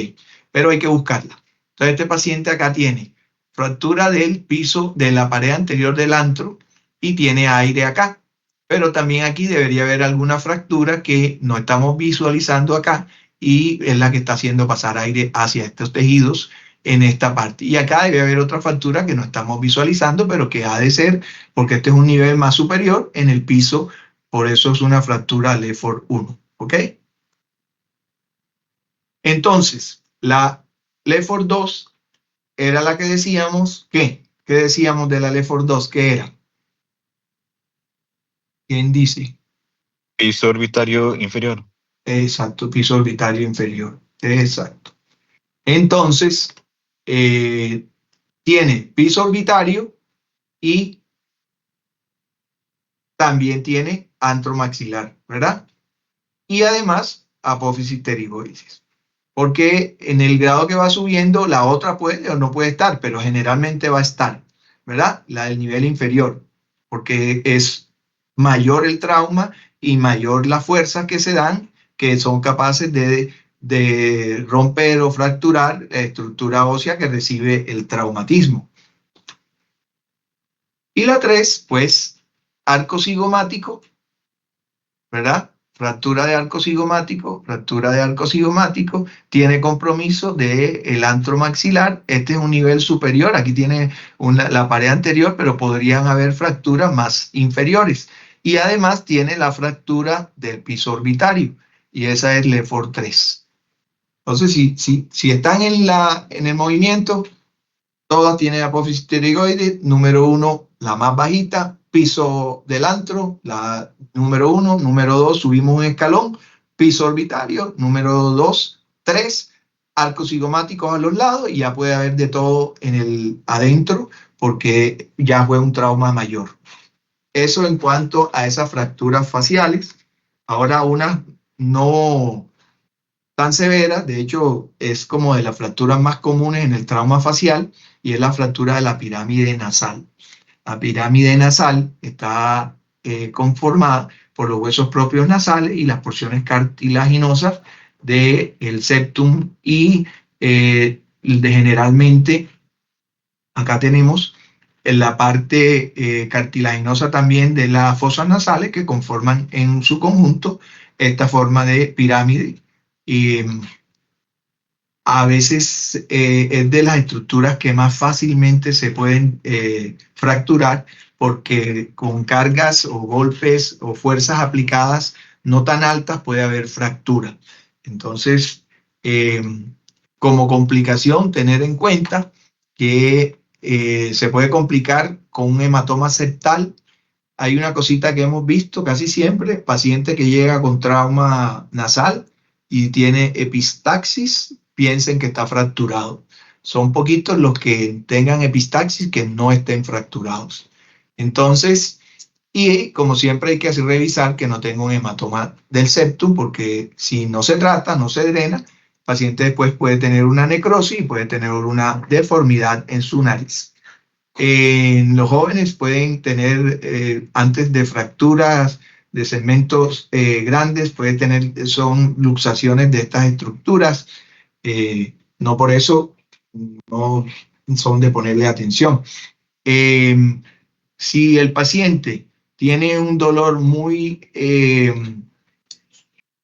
pero hay que buscarla. Entonces, este paciente acá tiene fractura del piso de la pared anterior del antro y tiene aire acá. Pero también aquí debería haber alguna fractura que no estamos visualizando acá y es la que está haciendo pasar aire hacia estos tejidos en esta parte. Y acá debe haber otra fractura que no estamos visualizando, pero que ha de ser, porque este es un nivel más superior en el piso, por eso es una fractura LEFOR 1. ¿Ok? Entonces, la LEFOR 2 era la que decíamos, ¿qué? ¿Qué decíamos de la LEFOR 2? ¿Qué era? ¿Quién dice? Piso orbitario inferior. Exacto, piso orbitario inferior. Exacto. Entonces, tiene piso orbitario y también tiene antro maxilar, ¿verdad? Y además, apófisis pterigoides. Porque en el grado que va subiendo, la otra puede o no puede estar, pero generalmente va a estar, ¿verdad? La del nivel inferior, porque es mayor el trauma y mayor la fuerza que se dan, que son capaces de romper o fracturar la estructura ósea que recibe el traumatismo. Y la 3, pues, arco cigomático, ¿verdad? Fractura de arco cigomático, tiene compromiso del antro maxilar. Este es un nivel superior, aquí tiene la pared anterior, pero podrían haber fracturas más inferiores. Y además tiene la fractura del piso orbitario, y esa es LEFOR 3. Entonces, si están en el movimiento, todas tienen apófisis pterigoide, número 1, la más bajita, piso del antro, la número 1, número 2, subimos un escalón, piso orbitario, número 2, 3, arcos cigomáticos a los lados y ya puede haber de todo en el adentro porque ya fue un trauma mayor. Eso en cuanto a esas fracturas faciales. Ahora unas no tan severa, de hecho es como de las fracturas más comunes en el trauma facial y es la fractura de la pirámide nasal. La pirámide nasal está conformada por los huesos propios nasales y las porciones cartilaginosas del septum y generalmente acá tenemos en la parte cartilaginosa también de las fosas nasales que conforman en su conjunto esta forma de pirámide. Y a veces es de las estructuras que más fácilmente se pueden fracturar porque con cargas o golpes o fuerzas aplicadas no tan altas puede haber fractura. Entonces, como complicación, tener en cuenta que se puede complicar con un hematoma septal. Hay una cosita que hemos visto casi siempre, paciente que llega con trauma nasal y tiene epistaxis piensen que está fracturado. Son poquitos los que tengan epistaxis que no estén fracturados. Entonces, y como siempre hay que revisar que no tenga un hematoma del septum, porque si no se trata, no se drena, el paciente después puede tener una necrosis y puede tener una deformidad en su nariz. Los jóvenes pueden tener, antes de fracturas de segmentos grandes, puede tener, son luxaciones de estas estructuras. No por eso no son de ponerle atención. Si el paciente tiene un dolor muy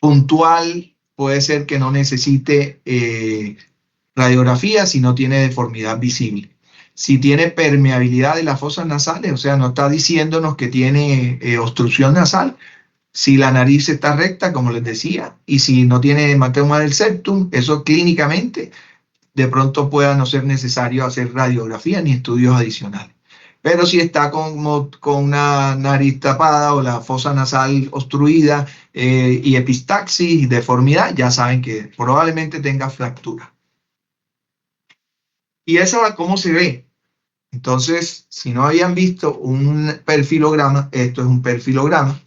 puntual, puede ser que no necesite radiografía si no tiene deformidad visible. Si tiene permeabilidad de las fosas nasales, o sea, no está diciéndonos que tiene obstrucción nasal, si la nariz está recta, como les decía, y si no tiene hematoma del septum, eso clínicamente de pronto pueda no ser necesario hacer radiografía ni estudios adicionales. Pero si está con una nariz tapada o la fosa nasal obstruida y epistaxis y deformidad, ya saben que probablemente tenga fractura. ¿Y eso cómo se ve? Entonces, si no habían visto un perfilograma, esto es un perfilograma.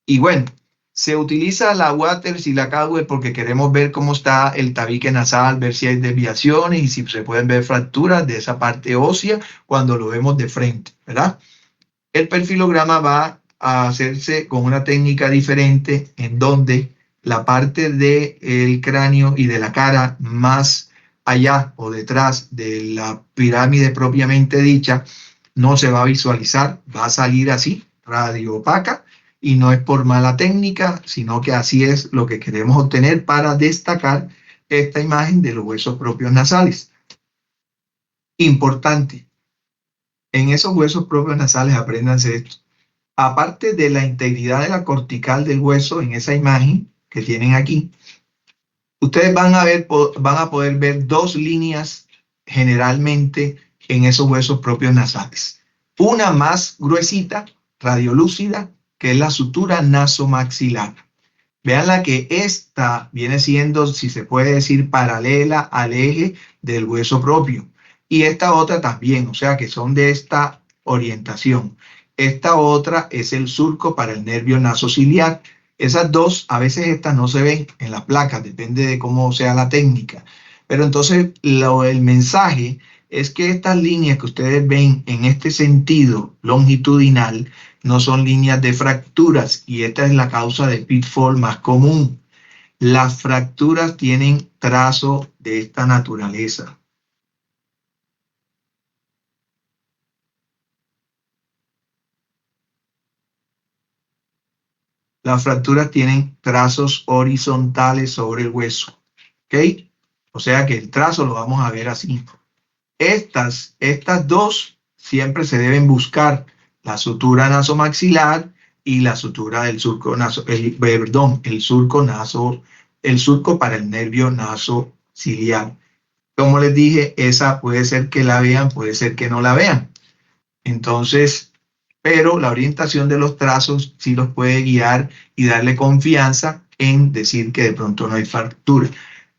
Y bueno, se utiliza la Waters y la Caldwell porque queremos ver cómo está el tabique nasal, ver si hay desviaciones y si se pueden ver fracturas de esa parte ósea cuando lo vemos de frente, ¿verdad? El perfilograma va a hacerse con una técnica diferente en donde la parte del cráneo y de la cara más allá o detrás de la pirámide propiamente dicha no se va a visualizar, va a salir así, radio opaca, y no es por mala técnica, sino que así es lo que queremos obtener para destacar esta imagen de los huesos propios nasales. Importante, en esos huesos propios nasales apréndanse esto. Aparte de la integridad de la cortical del hueso en esa imagen que tienen aquí, ustedes van a poder ver dos líneas generalmente en esos huesos propios nasales. Una más gruesita, radiolúcida, que es la sutura nasomaxilar. Vean la que esta viene siendo, si se puede decir, paralela al eje del hueso propio. Y esta otra también, o sea que son de esta orientación. Esta otra es el surco para el nervio nasociliar. Esas dos, a veces estas no se ven en las placas, depende de cómo sea la técnica. Pero entonces el mensaje es que estas líneas que ustedes ven en este sentido longitudinal no son líneas de fracturas y esta es la causa de pitfall más común. Las fracturas tienen trazo de esta naturaleza. Las fracturas tienen trazos horizontales sobre el hueso, ¿ok? O sea que el trazo lo vamos a ver así. Estas dos siempre se deben buscar, la sutura nasomaxilar y la sutura del surco el surco para el nervio nasociliar. Como les dije, esa puede ser que la vean, puede ser que no la vean. Entonces, pero la orientación de los trazos sí los puede guiar y darle confianza en decir que de pronto no hay fractura.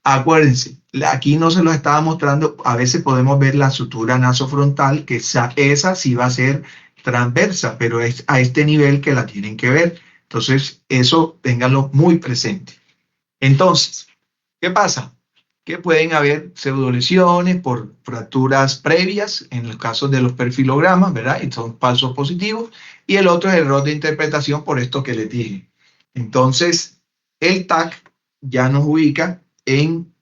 Acuérdense, aquí no se los estaba mostrando, a veces podemos ver la sutura nasofrontal, que esa sí va a ser transversa, pero es a este nivel que la tienen que ver. Entonces, eso ténganlo muy presente. Entonces, ¿qué pasa? Que pueden haber pseudolesiones por fracturas previas, en los casos de los perfilogramas, ¿verdad? Y son falsos positivos. Y el otro es error de interpretación por esto que les dije. Entonces, el TAC ya nos ubica en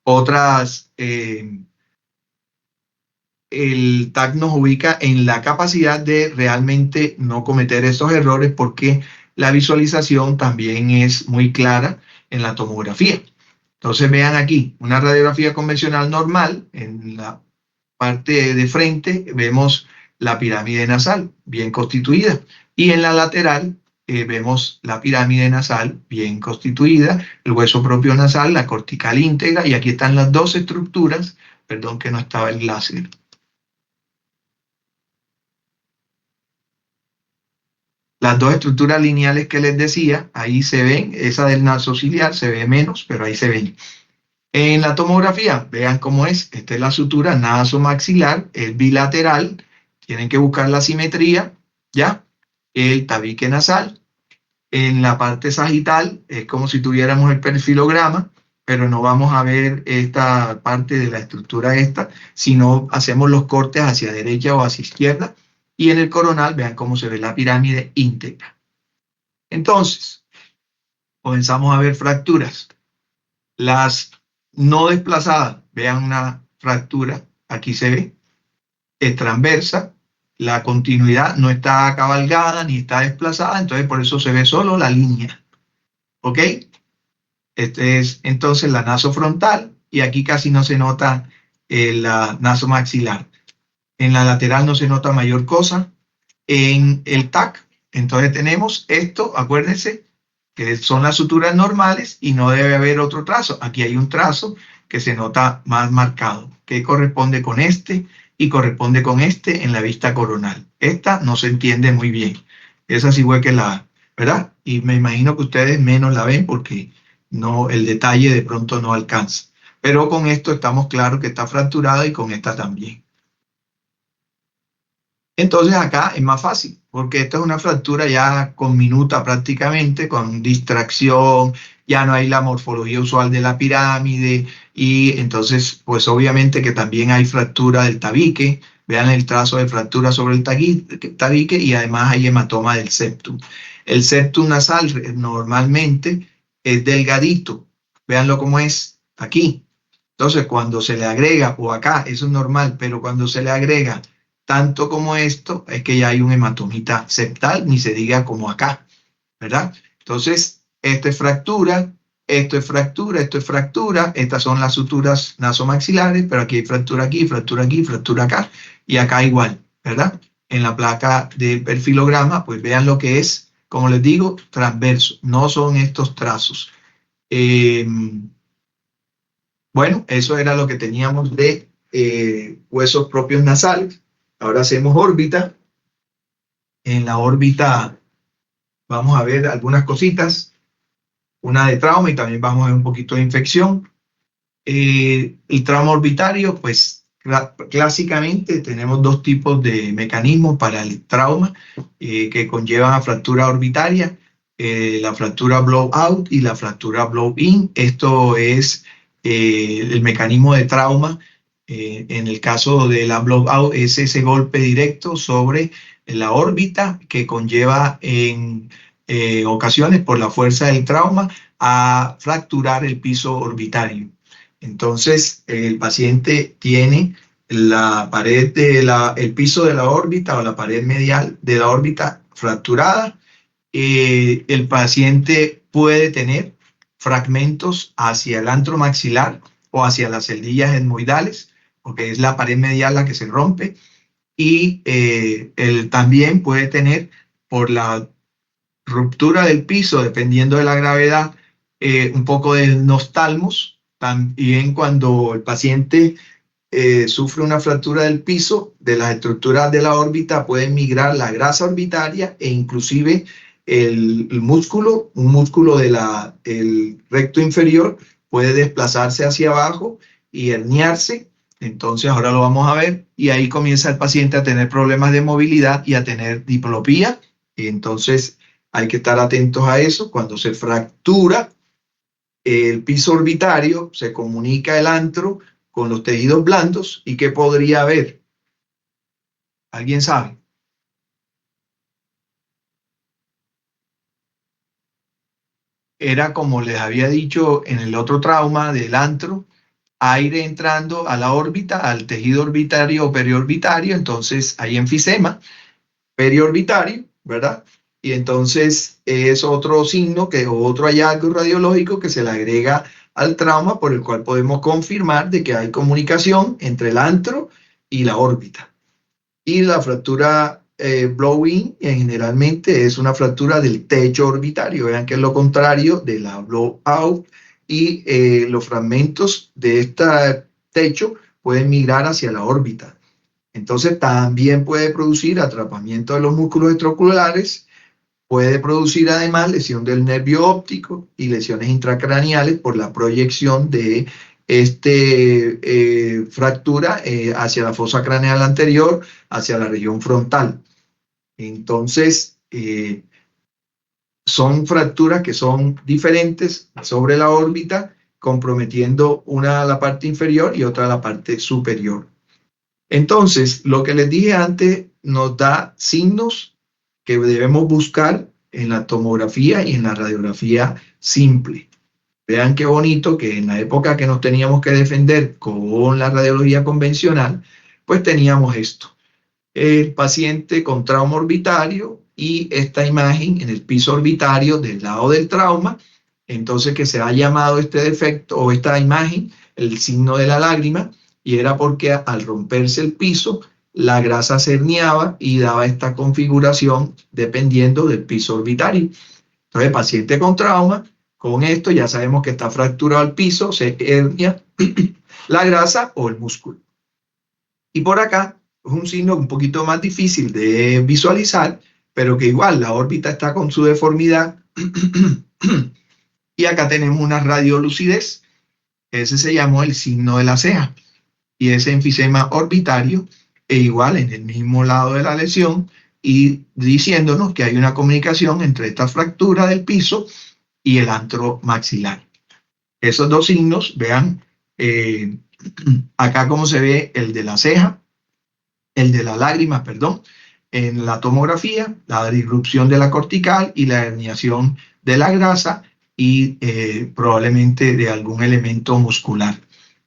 otras, el TAC nos ubica en la capacidad de realmente no cometer esos errores porque la visualización también es muy clara en la tomografía. Entonces vean aquí, una radiografía convencional normal, en la parte de frente vemos la pirámide nasal bien constituida y en la lateral vemos la pirámide nasal bien constituida, el hueso propio nasal, la cortical íntegra y aquí están las dos estructuras, perdón que no estaba el láser. Las dos estructuras lineales que les decía, ahí se ven, esa del nasociliar se ve menos, pero ahí se ven. En la tomografía, vean cómo es. Esta es la sutura nasomaxilar, es bilateral. Tienen que buscar la simetría, ¿ya? El tabique nasal. En la parte sagital es como si tuviéramos el perfilograma, pero no vamos a ver esta parte de la estructura esta, sino hacemos los cortes hacia derecha o hacia izquierda. Y en el coronal, vean cómo se ve la pirámide íntegra. Entonces, comenzamos a ver fracturas. Las no desplazadas, vean una fractura, aquí se ve, es transversa, la continuidad no está cabalgada ni está desplazada, entonces por eso se ve solo la línea. ¿Ok? Este es entonces la nasofrontal y aquí casi no se nota la nasomaxilar. En la lateral no se nota mayor cosa. En el TAC, entonces tenemos esto, acuérdense, que son las suturas normales y no debe haber otro trazo. Aquí hay un trazo que se nota más marcado, que corresponde con este y corresponde con este en la vista coronal. Esta no se entiende muy bien. Esa sí fue que la, ¿verdad? Y me imagino que ustedes menos la ven porque no, el detalle de pronto no alcanza. Pero con esto estamos claros que está fracturada y con esta también. Entonces acá es más fácil, porque esta es una fractura ya conminuta prácticamente, con distracción, ya no hay la morfología usual de la pirámide y entonces pues obviamente que también hay fractura del tabique, vean el trazo de fractura sobre el tabique y además hay hematoma del septum. El septum nasal normalmente es delgadito, véanlo como es aquí. Entonces cuando se le agrega, o acá, eso es normal, pero cuando se le agrega tanto como esto, es que ya hay un hematomita septal, ni se diga como acá, ¿verdad? Entonces, esto es fractura, esto es fractura, esto es fractura, estas son las suturas nasomaxilares, pero aquí hay fractura aquí, fractura aquí, fractura acá, y acá igual, ¿verdad? En la placa del perfilograma, pues vean lo que es, como les digo, transverso, no son estos trazos. Bueno, eso era lo que teníamos de huesos propios nasales. Ahora hacemos órbita. En la órbita vamos a ver algunas cositas, una de trauma y también vamos a ver un poquito de infección. El trauma orbitario, pues clásicamente tenemos dos tipos de mecanismos para el trauma que conllevan a fractura orbitaria, la fractura blowout y la fractura blow-in. Esto es el mecanismo de trauma. En el caso de la blowout es ese golpe directo sobre la órbita que conlleva en ocasiones por la fuerza del trauma a fracturar el piso orbitario. Entonces, el paciente tiene la pared el piso de la órbita o la pared medial de la órbita fracturada. El paciente puede tener fragmentos hacia el antro maxilar o hacia las celdillas etmoidales, porque es la pared medial la que se rompe. Y él también puede tener por la ruptura del piso, dependiendo de la gravedad, un poco de nostalmos. También cuando el paciente sufre una fractura del piso, de las estructuras de la órbita, puede migrar la grasa orbitaria e inclusive el músculo, un músculo del recto inferior, puede desplazarse hacia abajo y herniarse. Entonces ahora lo vamos a ver y ahí comienza el paciente a tener problemas de movilidad y a tener diplopía. Y entonces hay que estar atentos a eso. Cuando se fractura el piso orbitario, se comunica el antro con los tejidos blandos. ¿Y qué podría haber? ¿Alguien sabe? Era como les había dicho en el otro trauma del antro, aire entrando a la órbita, al tejido orbitario o periorbitario, entonces hay enfisema periorbitario, ¿verdad? Y entonces es otro signo, otro hallazgo radiológico que se le agrega al trauma por el cual podemos confirmar de que hay comunicación entre el antro y la órbita. Y la fractura blow-in generalmente es una fractura del techo orbitario. Vean que es lo contrario de la blow-out y los fragmentos de este techo pueden migrar hacia la órbita. Entonces también puede producir atrapamiento de los músculos extraoculares, puede producir además lesión del nervio óptico y lesiones intracraneales por la proyección de fractura hacia la fosa craneal anterior, hacia la región frontal. Entonces, son fracturas que son diferentes sobre la órbita, comprometiendo una a la parte inferior y otra a la parte superior. Entonces, lo que les dije antes nos da signos que debemos buscar en la tomografía y en la radiografía simple. Vean qué bonito que en la época que nos teníamos que defender con la radiología convencional, pues teníamos esto. El paciente con trauma orbitario y esta imagen en el piso orbitario del lado del trauma, entonces que se ha llamado este defecto o esta imagen el signo de la lágrima, y era porque al romperse el piso, la grasa se herniaba y daba esta configuración dependiendo del piso orbitario. Entonces, paciente con trauma, con esto ya sabemos que está fracturado el piso, se hernia la grasa o el músculo. Y por acá es un signo un poquito más difícil de visualizar, pero que igual la órbita está con su deformidad. Y acá tenemos una radiolucidez. Ese se llamó el signo de la ceja. Y ese enfisema orbitario es igual en el mismo lado de la lesión y diciéndonos que hay una comunicación entre esta fractura del piso y el antro maxilar. Esos dos signos, vean acá cómo se ve el de la ceja, el de la lágrima, perdón, en la tomografía, la disrupción de la cortical y la herniación de la grasa y probablemente de algún elemento muscular.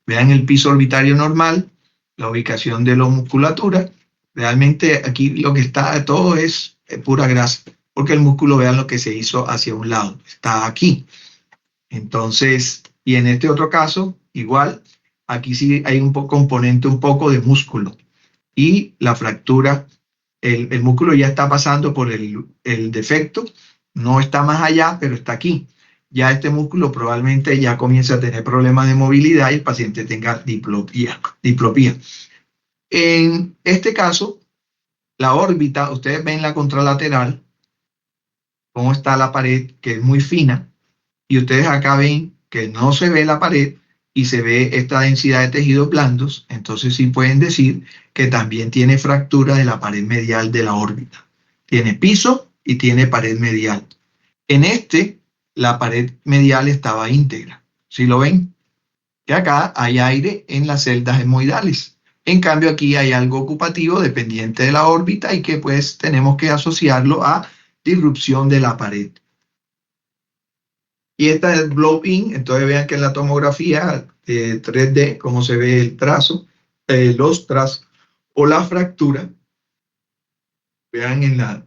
Vean el piso orbitario normal, la ubicación de la musculatura. Realmente aquí lo que está todo es pura grasa, porque el músculo, vean lo que se hizo hacia un lado, está aquí. Entonces, y en este otro caso, igual, aquí sí hay un componente un poco de músculo. Y la fractura, el músculo ya está pasando por el defecto, no está más allá, pero está aquí. Ya este músculo probablemente ya comienza a tener problemas de movilidad y el paciente tenga diplopía. En este caso, la órbita, ustedes ven la contralateral, cómo está la pared, que es muy fina, y ustedes acá ven que no se ve la pared y se ve esta densidad de tejidos blandos, entonces sí pueden decir que también tiene fractura de la pared medial de la órbita. Tiene piso y tiene pared medial. En la pared medial estaba íntegra. ¿Sí lo ven? Que acá hay aire en las celdas hemoidales. En cambio, aquí hay algo ocupativo dependiente de la órbita y que pues tenemos que asociarlo a disrupción de la pared. Y esta es blow-in, entonces vean que en la tomografía 3D, cómo se ve el trazo, los trazos o la fractura. Vean en la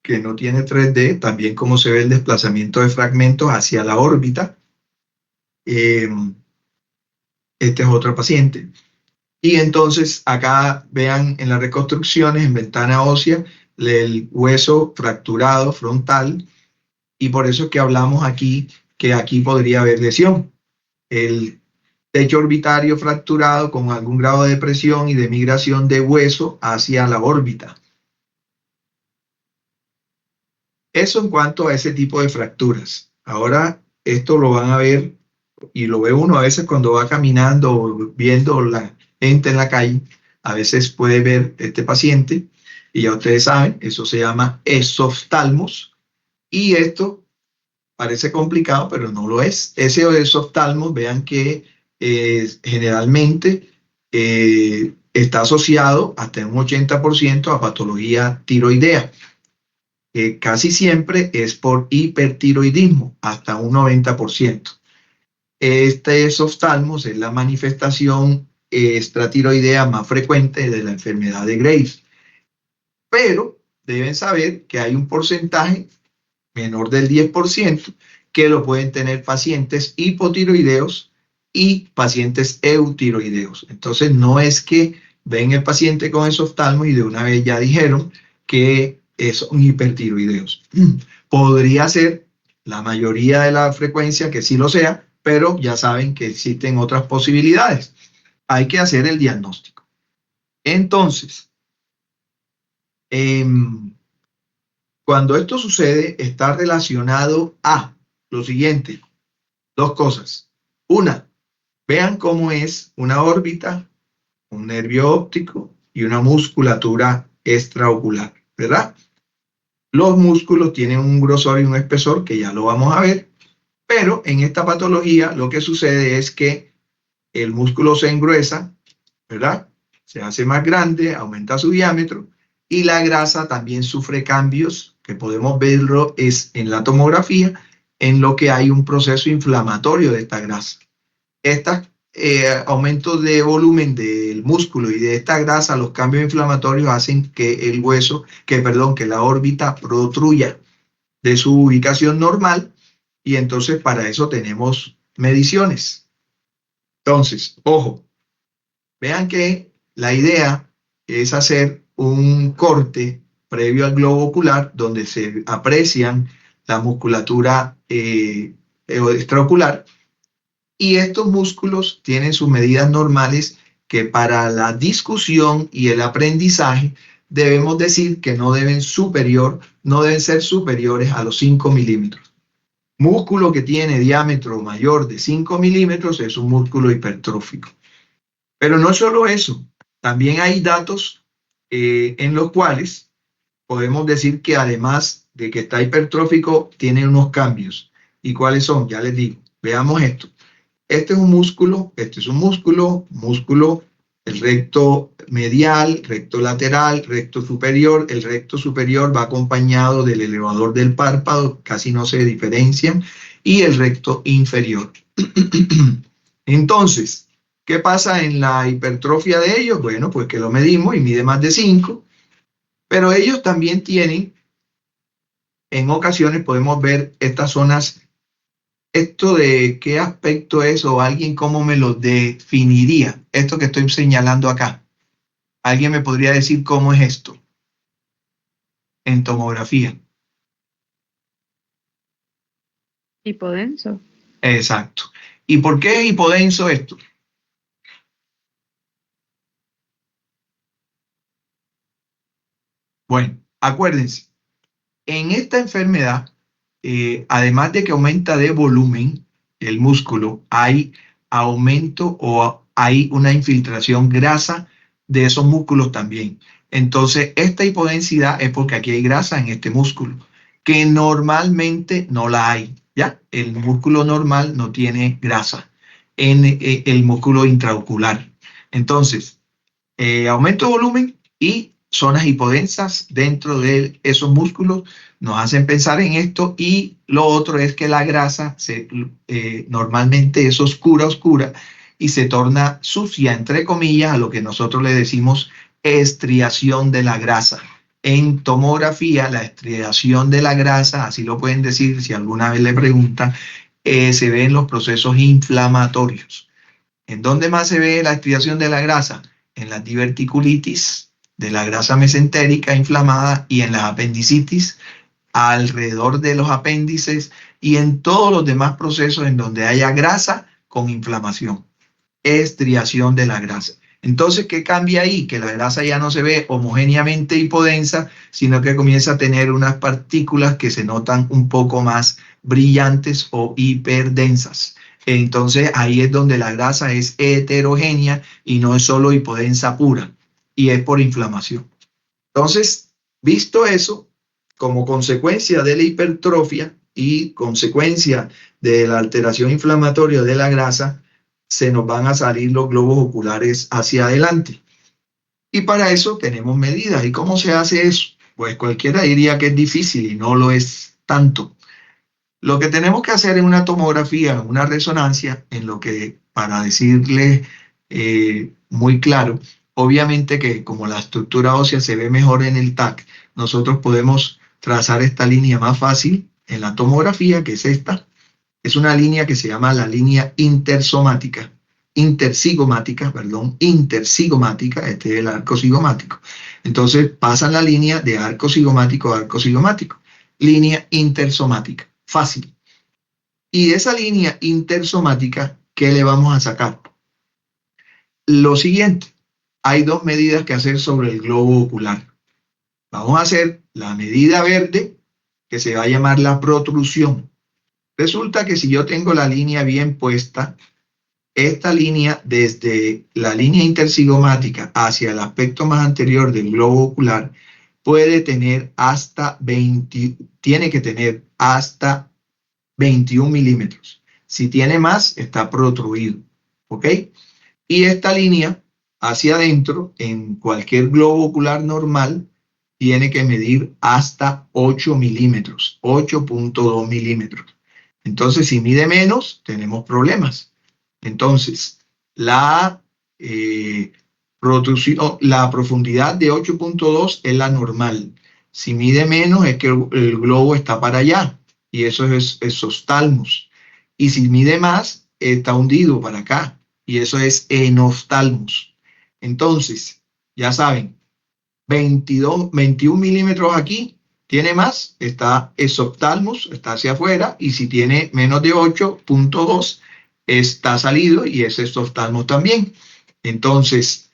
que no tiene 3D, también cómo se ve el desplazamiento de fragmentos hacia la órbita. Este es otro paciente. Y entonces acá vean en las reconstrucciones, en ventana ósea, el hueso fracturado frontal, y por eso es que hablamos aquí que aquí podría haber lesión. El techo orbitario fracturado con algún grado de presión y de migración de hueso hacia la órbita. Eso en cuanto a ese tipo de fracturas. Ahora, esto lo van a ver y lo ve uno a veces cuando va caminando o viendo la gente en la calle. A veces puede ver este paciente y ya ustedes saben, eso se llama esoftalmos y esto parece complicado, pero no lo es. Ese esoftalmos, vean que generalmente está asociado hasta un 80% a patología tiroidea. Casi siempre es por hipertiroidismo, hasta un 90%. Este esoftalmos es la manifestación extratiroidea más frecuente de la enfermedad de Graves. Pero deben saber que hay un porcentaje menor del 10% que lo pueden tener pacientes hipotiroideos y pacientes eutiroideos. Entonces no es que ven el paciente con esoftalmos y de una vez ya dijeron que son hipertiroideos. Podría ser la mayoría de la frecuencia que sí lo sea, pero ya saben que existen otras posibilidades. Hay que hacer el diagnóstico. Entonces, cuando esto sucede, está relacionado a lo siguiente, dos cosas. Vean cómo es una órbita, un nervio óptico y una musculatura extraocular, ¿verdad? Los músculos tienen un grosor y un espesor que ya lo vamos a ver, pero en esta patología lo que sucede es que el músculo se engruesa, ¿verdad? Se hace más grande, aumenta su diámetro y la grasa también sufre cambios que podemos verlo es en la tomografía, en lo que hay un proceso inflamatorio de esta grasa. Estos aumentos de volumen del músculo y de esta grasa, los cambios inflamatorios hacen que el hueso, que la órbita protruya de su ubicación normal y entonces para eso tenemos mediciones. Entonces, ojo, vean que la idea es hacer un corte previo al globo ocular donde se aprecian la musculatura extraocular y estos músculos tienen sus medidas normales que para la discusión y el aprendizaje debemos decir que no deben ser superiores a los 5 milímetros. Músculo que tiene diámetro mayor de 5 milímetros es un músculo hipertrófico. Pero no solo eso, también hay datos en los cuales podemos decir que además de que está hipertrófico, tiene unos cambios. ¿Y cuáles son? Ya les digo. Veamos esto. Este es un músculo, músculo, el recto medial, recto lateral, recto superior. El recto superior va acompañado del elevador del párpado, casi no se diferencian, y el recto inferior. Entonces, ¿qué pasa en la hipertrofia de ellos? Bueno, pues que lo medimos y mide más de 5, pero ellos también tienen, en ocasiones podemos ver estas zonas. ¿Esto de qué aspecto es o alguien cómo me lo definiría? Esto que estoy señalando acá. ¿Alguien me podría decir cómo es esto en tomografía? Hipodenso. Exacto. ¿Y por qué es hipodenso esto? Bueno, acuérdense, en esta enfermedad, además de que aumenta de volumen el músculo, hay aumento o hay una infiltración grasa de esos músculos también. Entonces, esta hipodensidad es porque aquí hay grasa en este músculo, que normalmente no la hay, ¿ya? El músculo normal no tiene grasa en el músculo intraocular. Entonces, aumento de volumen y zonas hipodensas dentro de esos músculos nos hacen pensar en esto y lo otro es que la grasa normalmente es oscura y se torna sucia, entre comillas, a lo que nosotros le decimos estriación de la grasa. En tomografía, la estriación de la grasa, así lo pueden decir si alguna vez le preguntan, se ve en los procesos inflamatorios. ¿En dónde más se ve la estriación de la grasa? En la diverticulitis de la grasa mesentérica inflamada y en las apendicitis alrededor de los apéndices y en todos los demás procesos en donde haya grasa con inflamación. Estriación de la grasa. Entonces, ¿qué cambia ahí? Que la grasa ya no se ve homogéneamente hipodensa, sino que comienza a tener unas partículas que se notan un poco más brillantes o hiperdensas. Entonces, ahí es donde la grasa es heterogénea y no es solo hipodensa pura, y es por inflamación. Entonces, visto eso, como consecuencia de la hipertrofia y consecuencia de la alteración inflamatoria de la grasa, se nos van a salir los globos oculares hacia adelante. Y para eso tenemos medidas. ¿Y cómo se hace eso? Pues cualquiera diría que es difícil y no lo es tanto. Lo que tenemos que hacer en una tomografía, una resonancia, en lo que, para decirle muy claro, obviamente que como la estructura ósea se ve mejor en el TAC, nosotros podemos trazar esta línea más fácil en la tomografía, que es esta. Es una línea que se llama la línea intercigomática, este es el arco cigomático. Entonces pasan la línea de arco cigomático a arco cigomático. Línea intersomática, fácil. Y de esa línea intersomática, ¿qué le vamos a sacar? Lo siguiente, hay dos medidas que hacer sobre el globo ocular. Vamos a hacer la medida verde, que se va a llamar la protrusión. Resulta que si yo tengo la línea bien puesta, esta línea, desde la línea intercigomática hacia el aspecto más anterior del globo ocular, puede tener hasta 20, tiene que tener hasta 21 milímetros. Si tiene más, está protruido, ¿ok? Y esta línea hacia adentro, en cualquier globo ocular normal, tiene que medir hasta 8 milímetros, 8.2 milímetros. Entonces, si mide menos, tenemos problemas. Entonces, la profundidad de 8.2 es la normal. Si mide menos, es que el globo está para allá, y eso es exoftalmos. Y si mide más, está hundido para acá, y eso es enoftalmos. Entonces, ya saben, 21 milímetros aquí, tiene más, está exoftalmos, está hacia afuera, y si tiene menos de 8.2, está salido y es exoftalmos también. Entonces,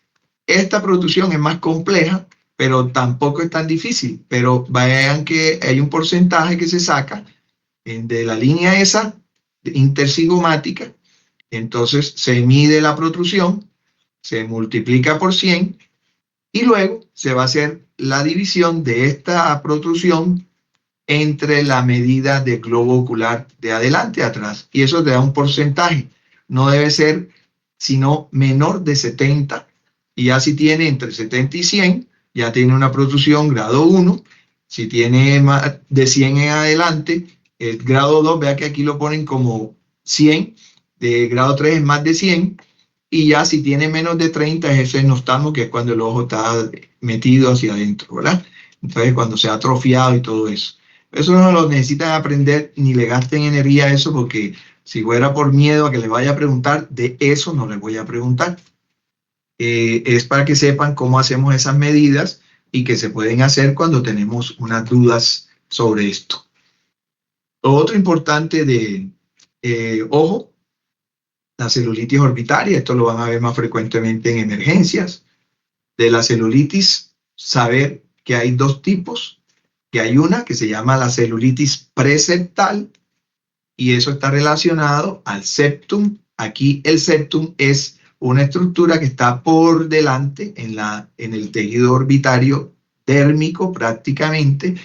esta producción es más compleja, pero tampoco es tan difícil. Pero vean que hay un porcentaje que se saca de la línea esa intercigomática. Entonces, se mide la protrusión, se multiplica por 100 y luego se va a hacer la división de esta protrusión entre la medida de globo ocular de adelante a atrás. Y eso te da un porcentaje. No debe ser sino menor de 70. Y ya si tiene entre 70 y 100, ya tiene una protrusión grado 1. Si tiene más de 100 en adelante, el grado 2, vea que aquí lo ponen como 100. De grado 3 es más de 100. Y ya si tiene menos de 30 es ese enoftalmo, que es cuando el ojo está metido hacia adentro, ¿verdad? Entonces cuando se ha atrofiado y todo eso. Eso no lo necesitan aprender ni le gasten energía a eso, porque si fuera por miedo a que le vaya a preguntar, de eso no les voy a preguntar. Es para que sepan cómo hacemos esas medidas y que se pueden hacer cuando tenemos unas dudas sobre esto. Lo otro importante de ojo, la celulitis orbitaria, esto lo van a ver más frecuentemente en emergencias. De la celulitis, saber que hay dos tipos, que hay una que se llama la celulitis preseptal, y eso está relacionado al septum. Aquí el septum es una estructura que está por delante en el tejido orbitario dérmico prácticamente,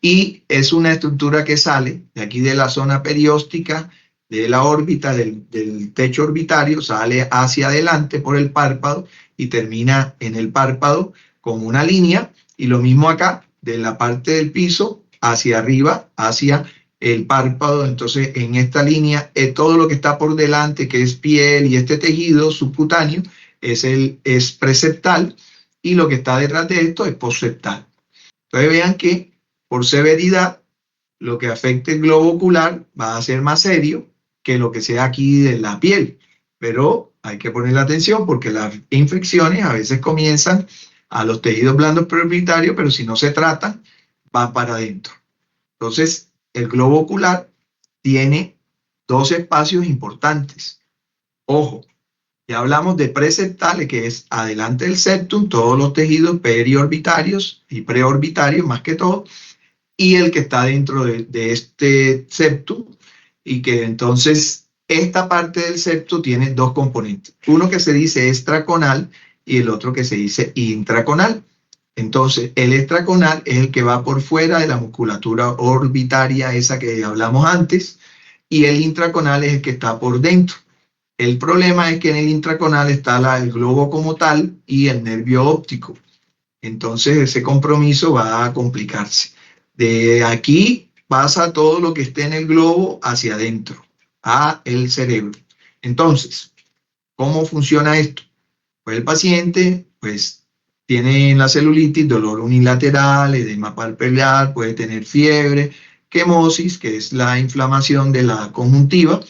y es una estructura que sale de aquí de la zona perióstica de la órbita del techo orbitario, sale hacia adelante por el párpado y termina en el párpado con una línea, y lo mismo acá, de la parte del piso hacia arriba, hacia el párpado. Entonces, en esta línea, todo lo que está por delante, que es piel y este tejido subcutáneo, es preseptal, y lo que está detrás de esto es postseptal. Entonces, vean que por severidad, lo que afecte el globo ocular va a ser más serio que lo que sea aquí de la piel. Pero hay que ponerle atención, porque las infecciones a veces comienzan a los tejidos blandos preorbitarios, pero si no se tratan, van para adentro. Entonces, el globo ocular tiene dos espacios importantes. Ojo, ya hablamos de preseptales, que es adelante del septum, todos los tejidos periorbitarios y preorbitarios más que todo, y el que está dentro de este septum, y que entonces esta parte del septum tiene dos componentes. Uno que se dice extraconal y el otro que se dice intraconal. Entonces, el extraconal es el que va por fuera de la musculatura orbitaria, esa que hablamos antes, y el intraconal es el que está por dentro. El problema es que en el intraconal está el globo como tal y el nervio óptico. Entonces, ese compromiso va a complicarse. De aquí pasa todo lo que esté en el globo hacia adentro, a el cerebro. Entonces, ¿cómo funciona esto? Pues el paciente, tiene la celulitis, dolor unilateral, edema palpebral, puede tener fiebre, quemosis, que es la inflamación de la conjuntiva,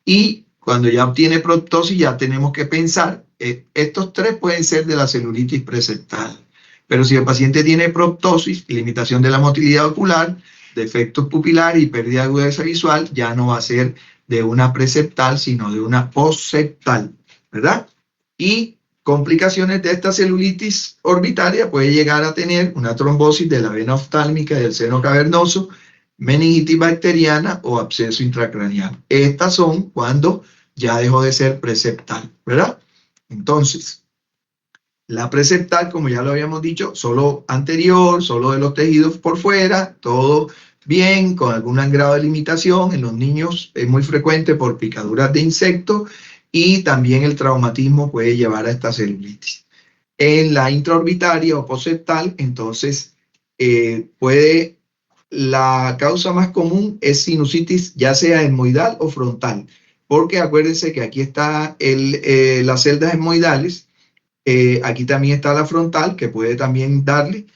y cuando ya obtiene proptosis ya tenemos que pensar, estos tres pueden ser de la celulitis preseptal, pero si el paciente tiene proptosis, limitación de la motilidad ocular, defectos pupilares y pérdida de agudeza visual, ya no va a ser de una preseptal, sino de una postseptal, ¿verdad? Y complicaciones de esta celulitis orbitaria puede llegar a tener una trombosis de la vena oftálmica y del seno cavernoso, meningitis bacteriana o absceso intracraneal. Estas son cuando ya dejó de ser preseptal, ¿verdad? Entonces, la preseptal, como ya lo habíamos dicho, solo anterior, solo de los tejidos por fuera, todo bien, con algún grado de limitación. En los niños es muy frecuente por picaduras de insectos y también el traumatismo puede llevar a esta celulitis. En la intraorbitaria o postseptal, entonces, la causa más común es sinusitis, ya sea etmoidal o frontal, porque acuérdense que aquí está las celdas etmoidales, aquí también está la frontal, que puede también darle,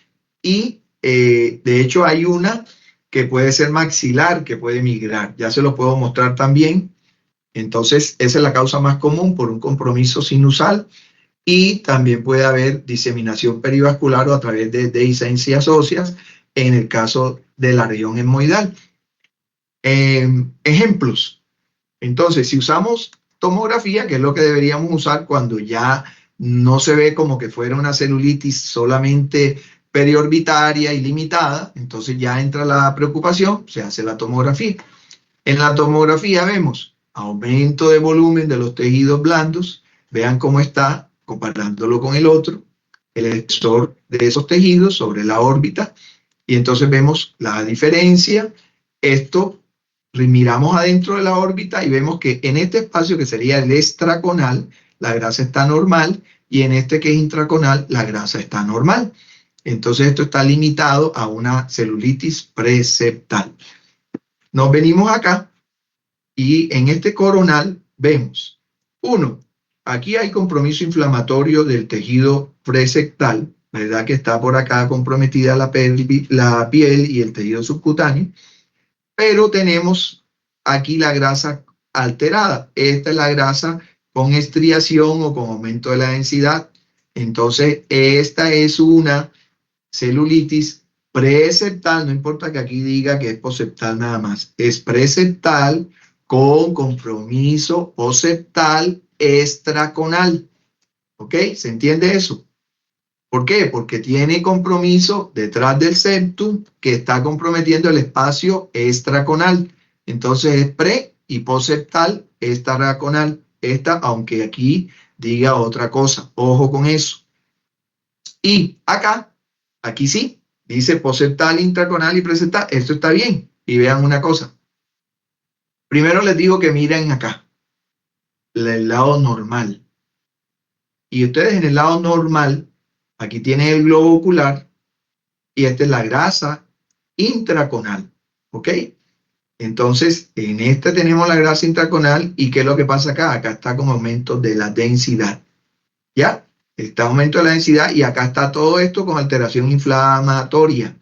y de hecho hay una que puede ser maxilar, que puede migrar, ya se lo puedo mostrar también. Entonces, esa es la causa más común por un compromiso sinusal, y también puede haber diseminación perivascular o a través de dehiscencias óseas en el caso de la región etmoidal. Ejemplos. Entonces, si usamos tomografía, que es lo que deberíamos usar cuando ya no se ve como que fuera una celulitis solamente periorbitaria y limitada, entonces ya entra la preocupación, se hace la tomografía. En la tomografía vemos aumento de volumen de los tejidos blandos, vean cómo está, comparándolo con el otro, el espesor de esos tejidos sobre la órbita, y entonces vemos la diferencia. Esto miramos adentro de la órbita y vemos que en este espacio que sería el extraconal, la grasa está normal, y en este que es intraconal, la grasa está normal. Entonces esto está limitado a una celulitis preseptal. Nos venimos acá y en este coronal vemos, uno, aquí hay compromiso inflamatorio del tejido preseptal, ¿verdad? Que está por acá comprometida la piel y el tejido subcutáneo, pero tenemos aquí la grasa alterada. Esta es la grasa con estriación o con aumento de la densidad. Entonces, esta es una celulitis preseptal, no importa que aquí diga que es postseptal nada más, es preseptal con compromiso postseptal extraconal. ¿Ok? ¿Se entiende eso? ¿Por qué? Porque tiene compromiso detrás del septum que está comprometiendo el espacio extraconal. Entonces es pre y postseptal extraconal. Esta, aunque aquí diga otra cosa. Ojo con eso. Y acá, aquí sí, dice postseptal, intraconal y preseptal. Esto está bien. Y vean una cosa. Primero les digo que miren acá, el lado normal. Y ustedes en el lado normal, aquí tienen el globo ocular y esta es la grasa intraconal. ¿Ok? Entonces, en esta tenemos la grasa intraconal y ¿qué es lo que pasa acá? Acá está con aumento de la densidad. ¿Ya? Está aumento de la densidad y acá está todo esto con alteración inflamatoria.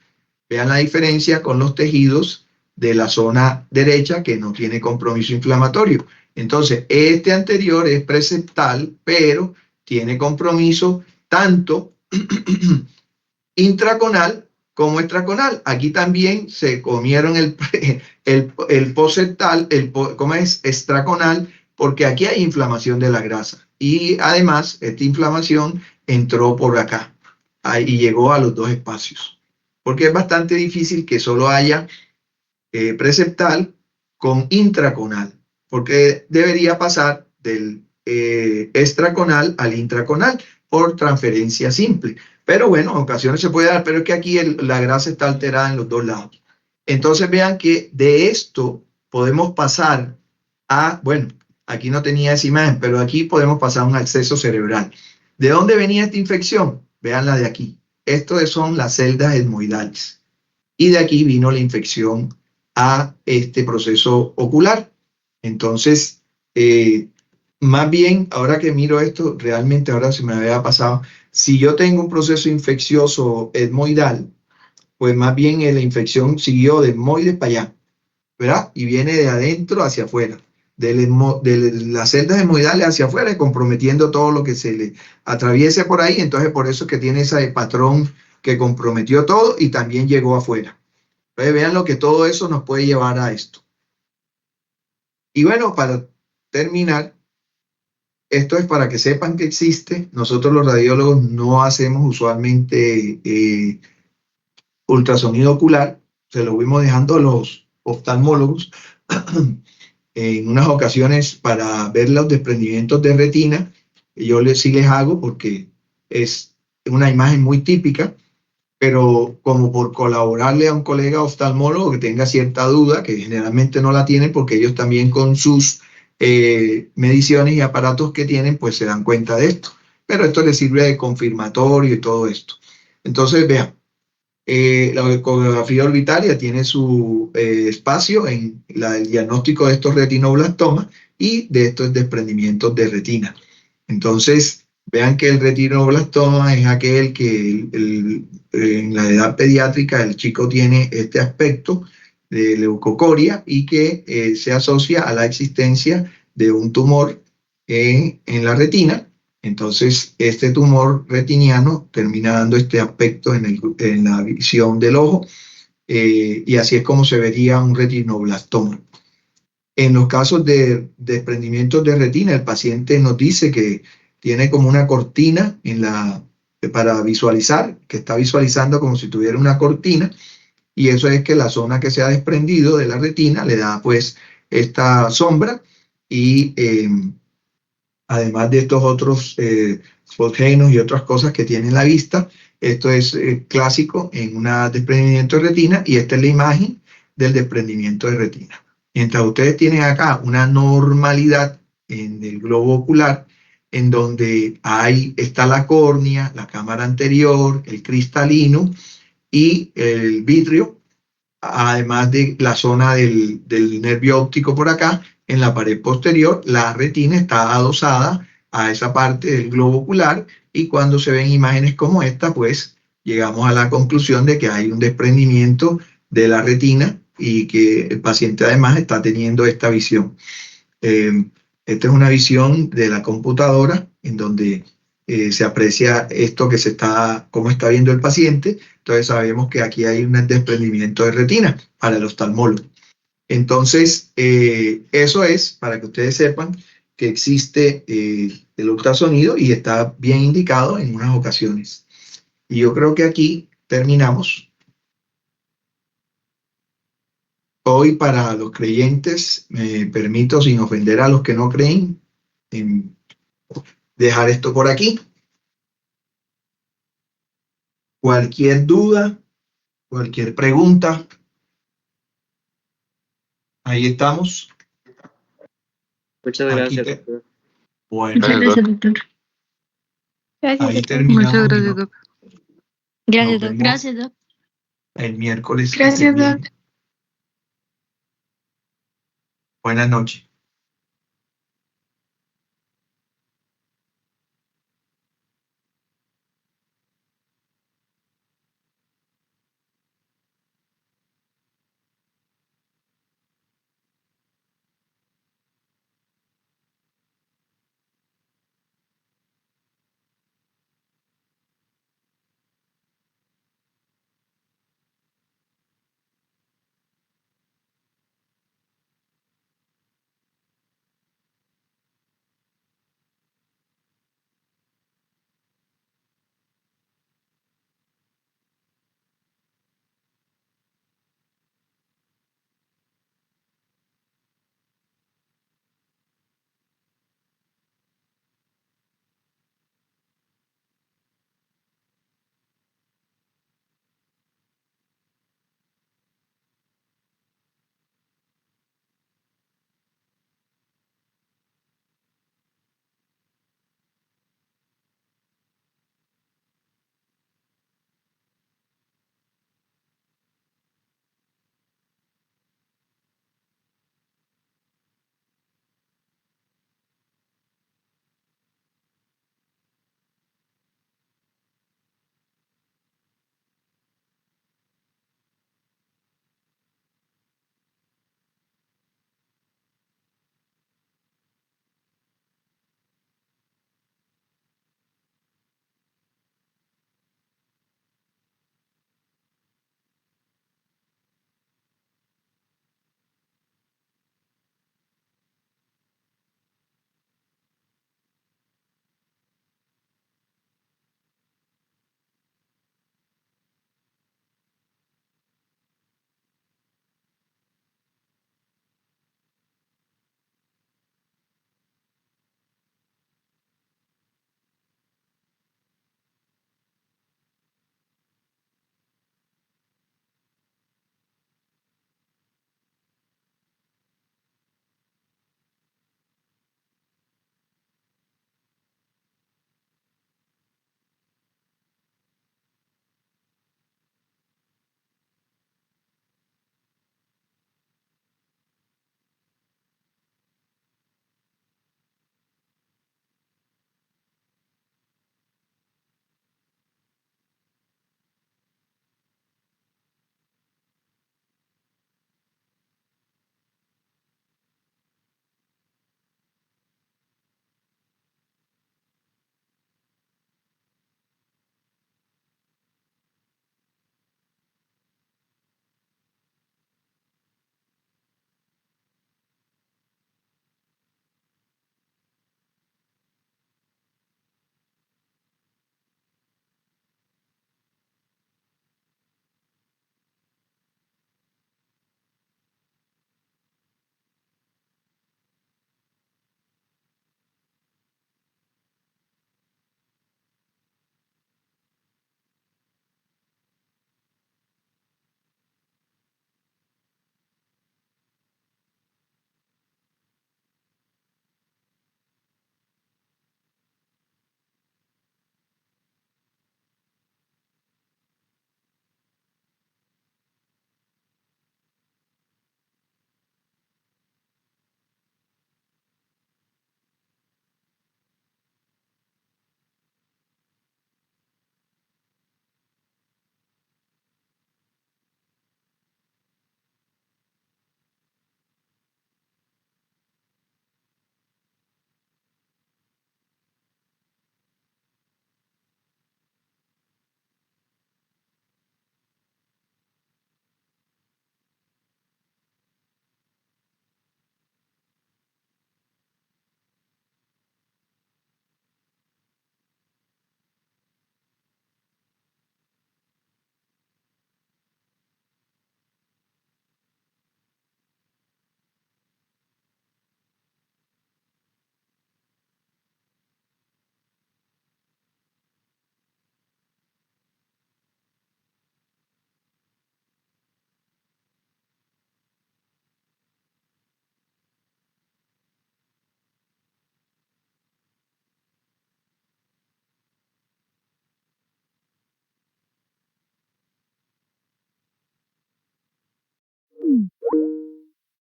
Vean la diferencia con los tejidos de la zona derecha que no tiene compromiso inflamatorio. Entonces, este anterior es preseptal, pero tiene compromiso tanto intraconal como extraconal. Aquí también se comieron el postseptal, ¿cómo es? Extraconal, porque aquí hay inflamación de la grasa. Y además, esta inflamación entró por acá y llegó a los dos espacios. Porque es bastante difícil que solo haya preseptal con intraconal, porque debería pasar del extraconal al intraconal por transferencia simple. Pero bueno, en ocasiones se puede dar, pero es que aquí la grasa está alterada en los dos lados. Entonces vean que de esto podemos pasar a, bueno, aquí no tenía esa imagen, pero aquí podemos pasar a un absceso cerebral. ¿De dónde venía esta infección? Vean la de aquí. Esto son las celdas etmoidales. Y de aquí vino la infección a este proceso ocular. Entonces, más bien, ahora que miro esto, realmente ahora se me había pasado, si yo tengo un proceso infeccioso etmoidal, pues más bien la infección siguió de etmoides para allá, ¿verdad? Y viene de adentro hacia afuera, de las celdas etmoidales hacia afuera, comprometiendo todo lo que se le atraviese por ahí. Entonces, por eso es que tiene ese patrón que comprometió todo y también llegó afuera. Entonces, vean lo que todo eso nos puede llevar a esto. Y bueno, para terminar, esto es para que sepan que existe. Nosotros los radiólogos no hacemos usualmente ultrasonido ocular, se lo fuimos dejando a los oftalmólogos. en unas ocasiones para ver los desprendimientos de retina, sí les hago porque es una imagen muy típica, pero como por colaborarle a un colega oftalmólogo que tenga cierta duda, que generalmente no la tienen porque ellos también con sus mediciones y aparatos que tienen, pues se dan cuenta de esto. Pero esto les sirve de confirmatorio y todo esto. Entonces, vean, la ecografía orbitaria tiene su espacio en el diagnóstico de estos retinoblastomas y de estos desprendimientos de retina. Entonces, vean que el retinoblastoma es aquel que en la edad pediátrica el chico tiene este aspecto de leucocoria y que se asocia a la existencia de un tumor en la retina. Entonces, este tumor retiniano termina dando este aspecto en la visión del ojo y así es como se vería un retinoblastoma. En los casos de desprendimientos de retina, el paciente nos dice que tiene como una cortina para visualizar, que está visualizando como si tuviera una cortina, y eso es que la zona que se ha desprendido de la retina le da pues esta sombra y además de estos otros fosgenos y otras cosas que tiene la vista, esto es clásico en un desprendimiento de retina y esta es la imagen del desprendimiento de retina. Mientras ustedes tienen acá una normalidad en el globo ocular, en donde está la córnea, la cámara anterior, el cristalino y el vitrio, además de la zona del nervio óptico por acá, en la pared posterior, la retina está adosada a esa parte del globo ocular y cuando se ven imágenes como esta, pues llegamos a la conclusión de que hay un desprendimiento de la retina y que el paciente además está teniendo esta visión. Esta es una visión de la computadora en donde se aprecia esto cómo está viendo el paciente. Entonces sabemos que aquí hay un desprendimiento de retina para el oftalmólogo. Entonces, eso es para que ustedes sepan que existe el ultrasonido y está bien indicado en unas ocasiones. Y yo creo que aquí terminamos. Hoy para los creyentes me permito, sin ofender a los que no creen, dejar esto por aquí. Cualquier duda, cualquier pregunta, ahí estamos. Muchas gracias, doctor. Bueno, Muchas gracias, doctor. Gracias, ahí doctor. terminamos. Muchas gracias, Doc. Gracias, Nos doc. vemos Gracias, doc. el miércoles. Gracias, doc. Buenas noches.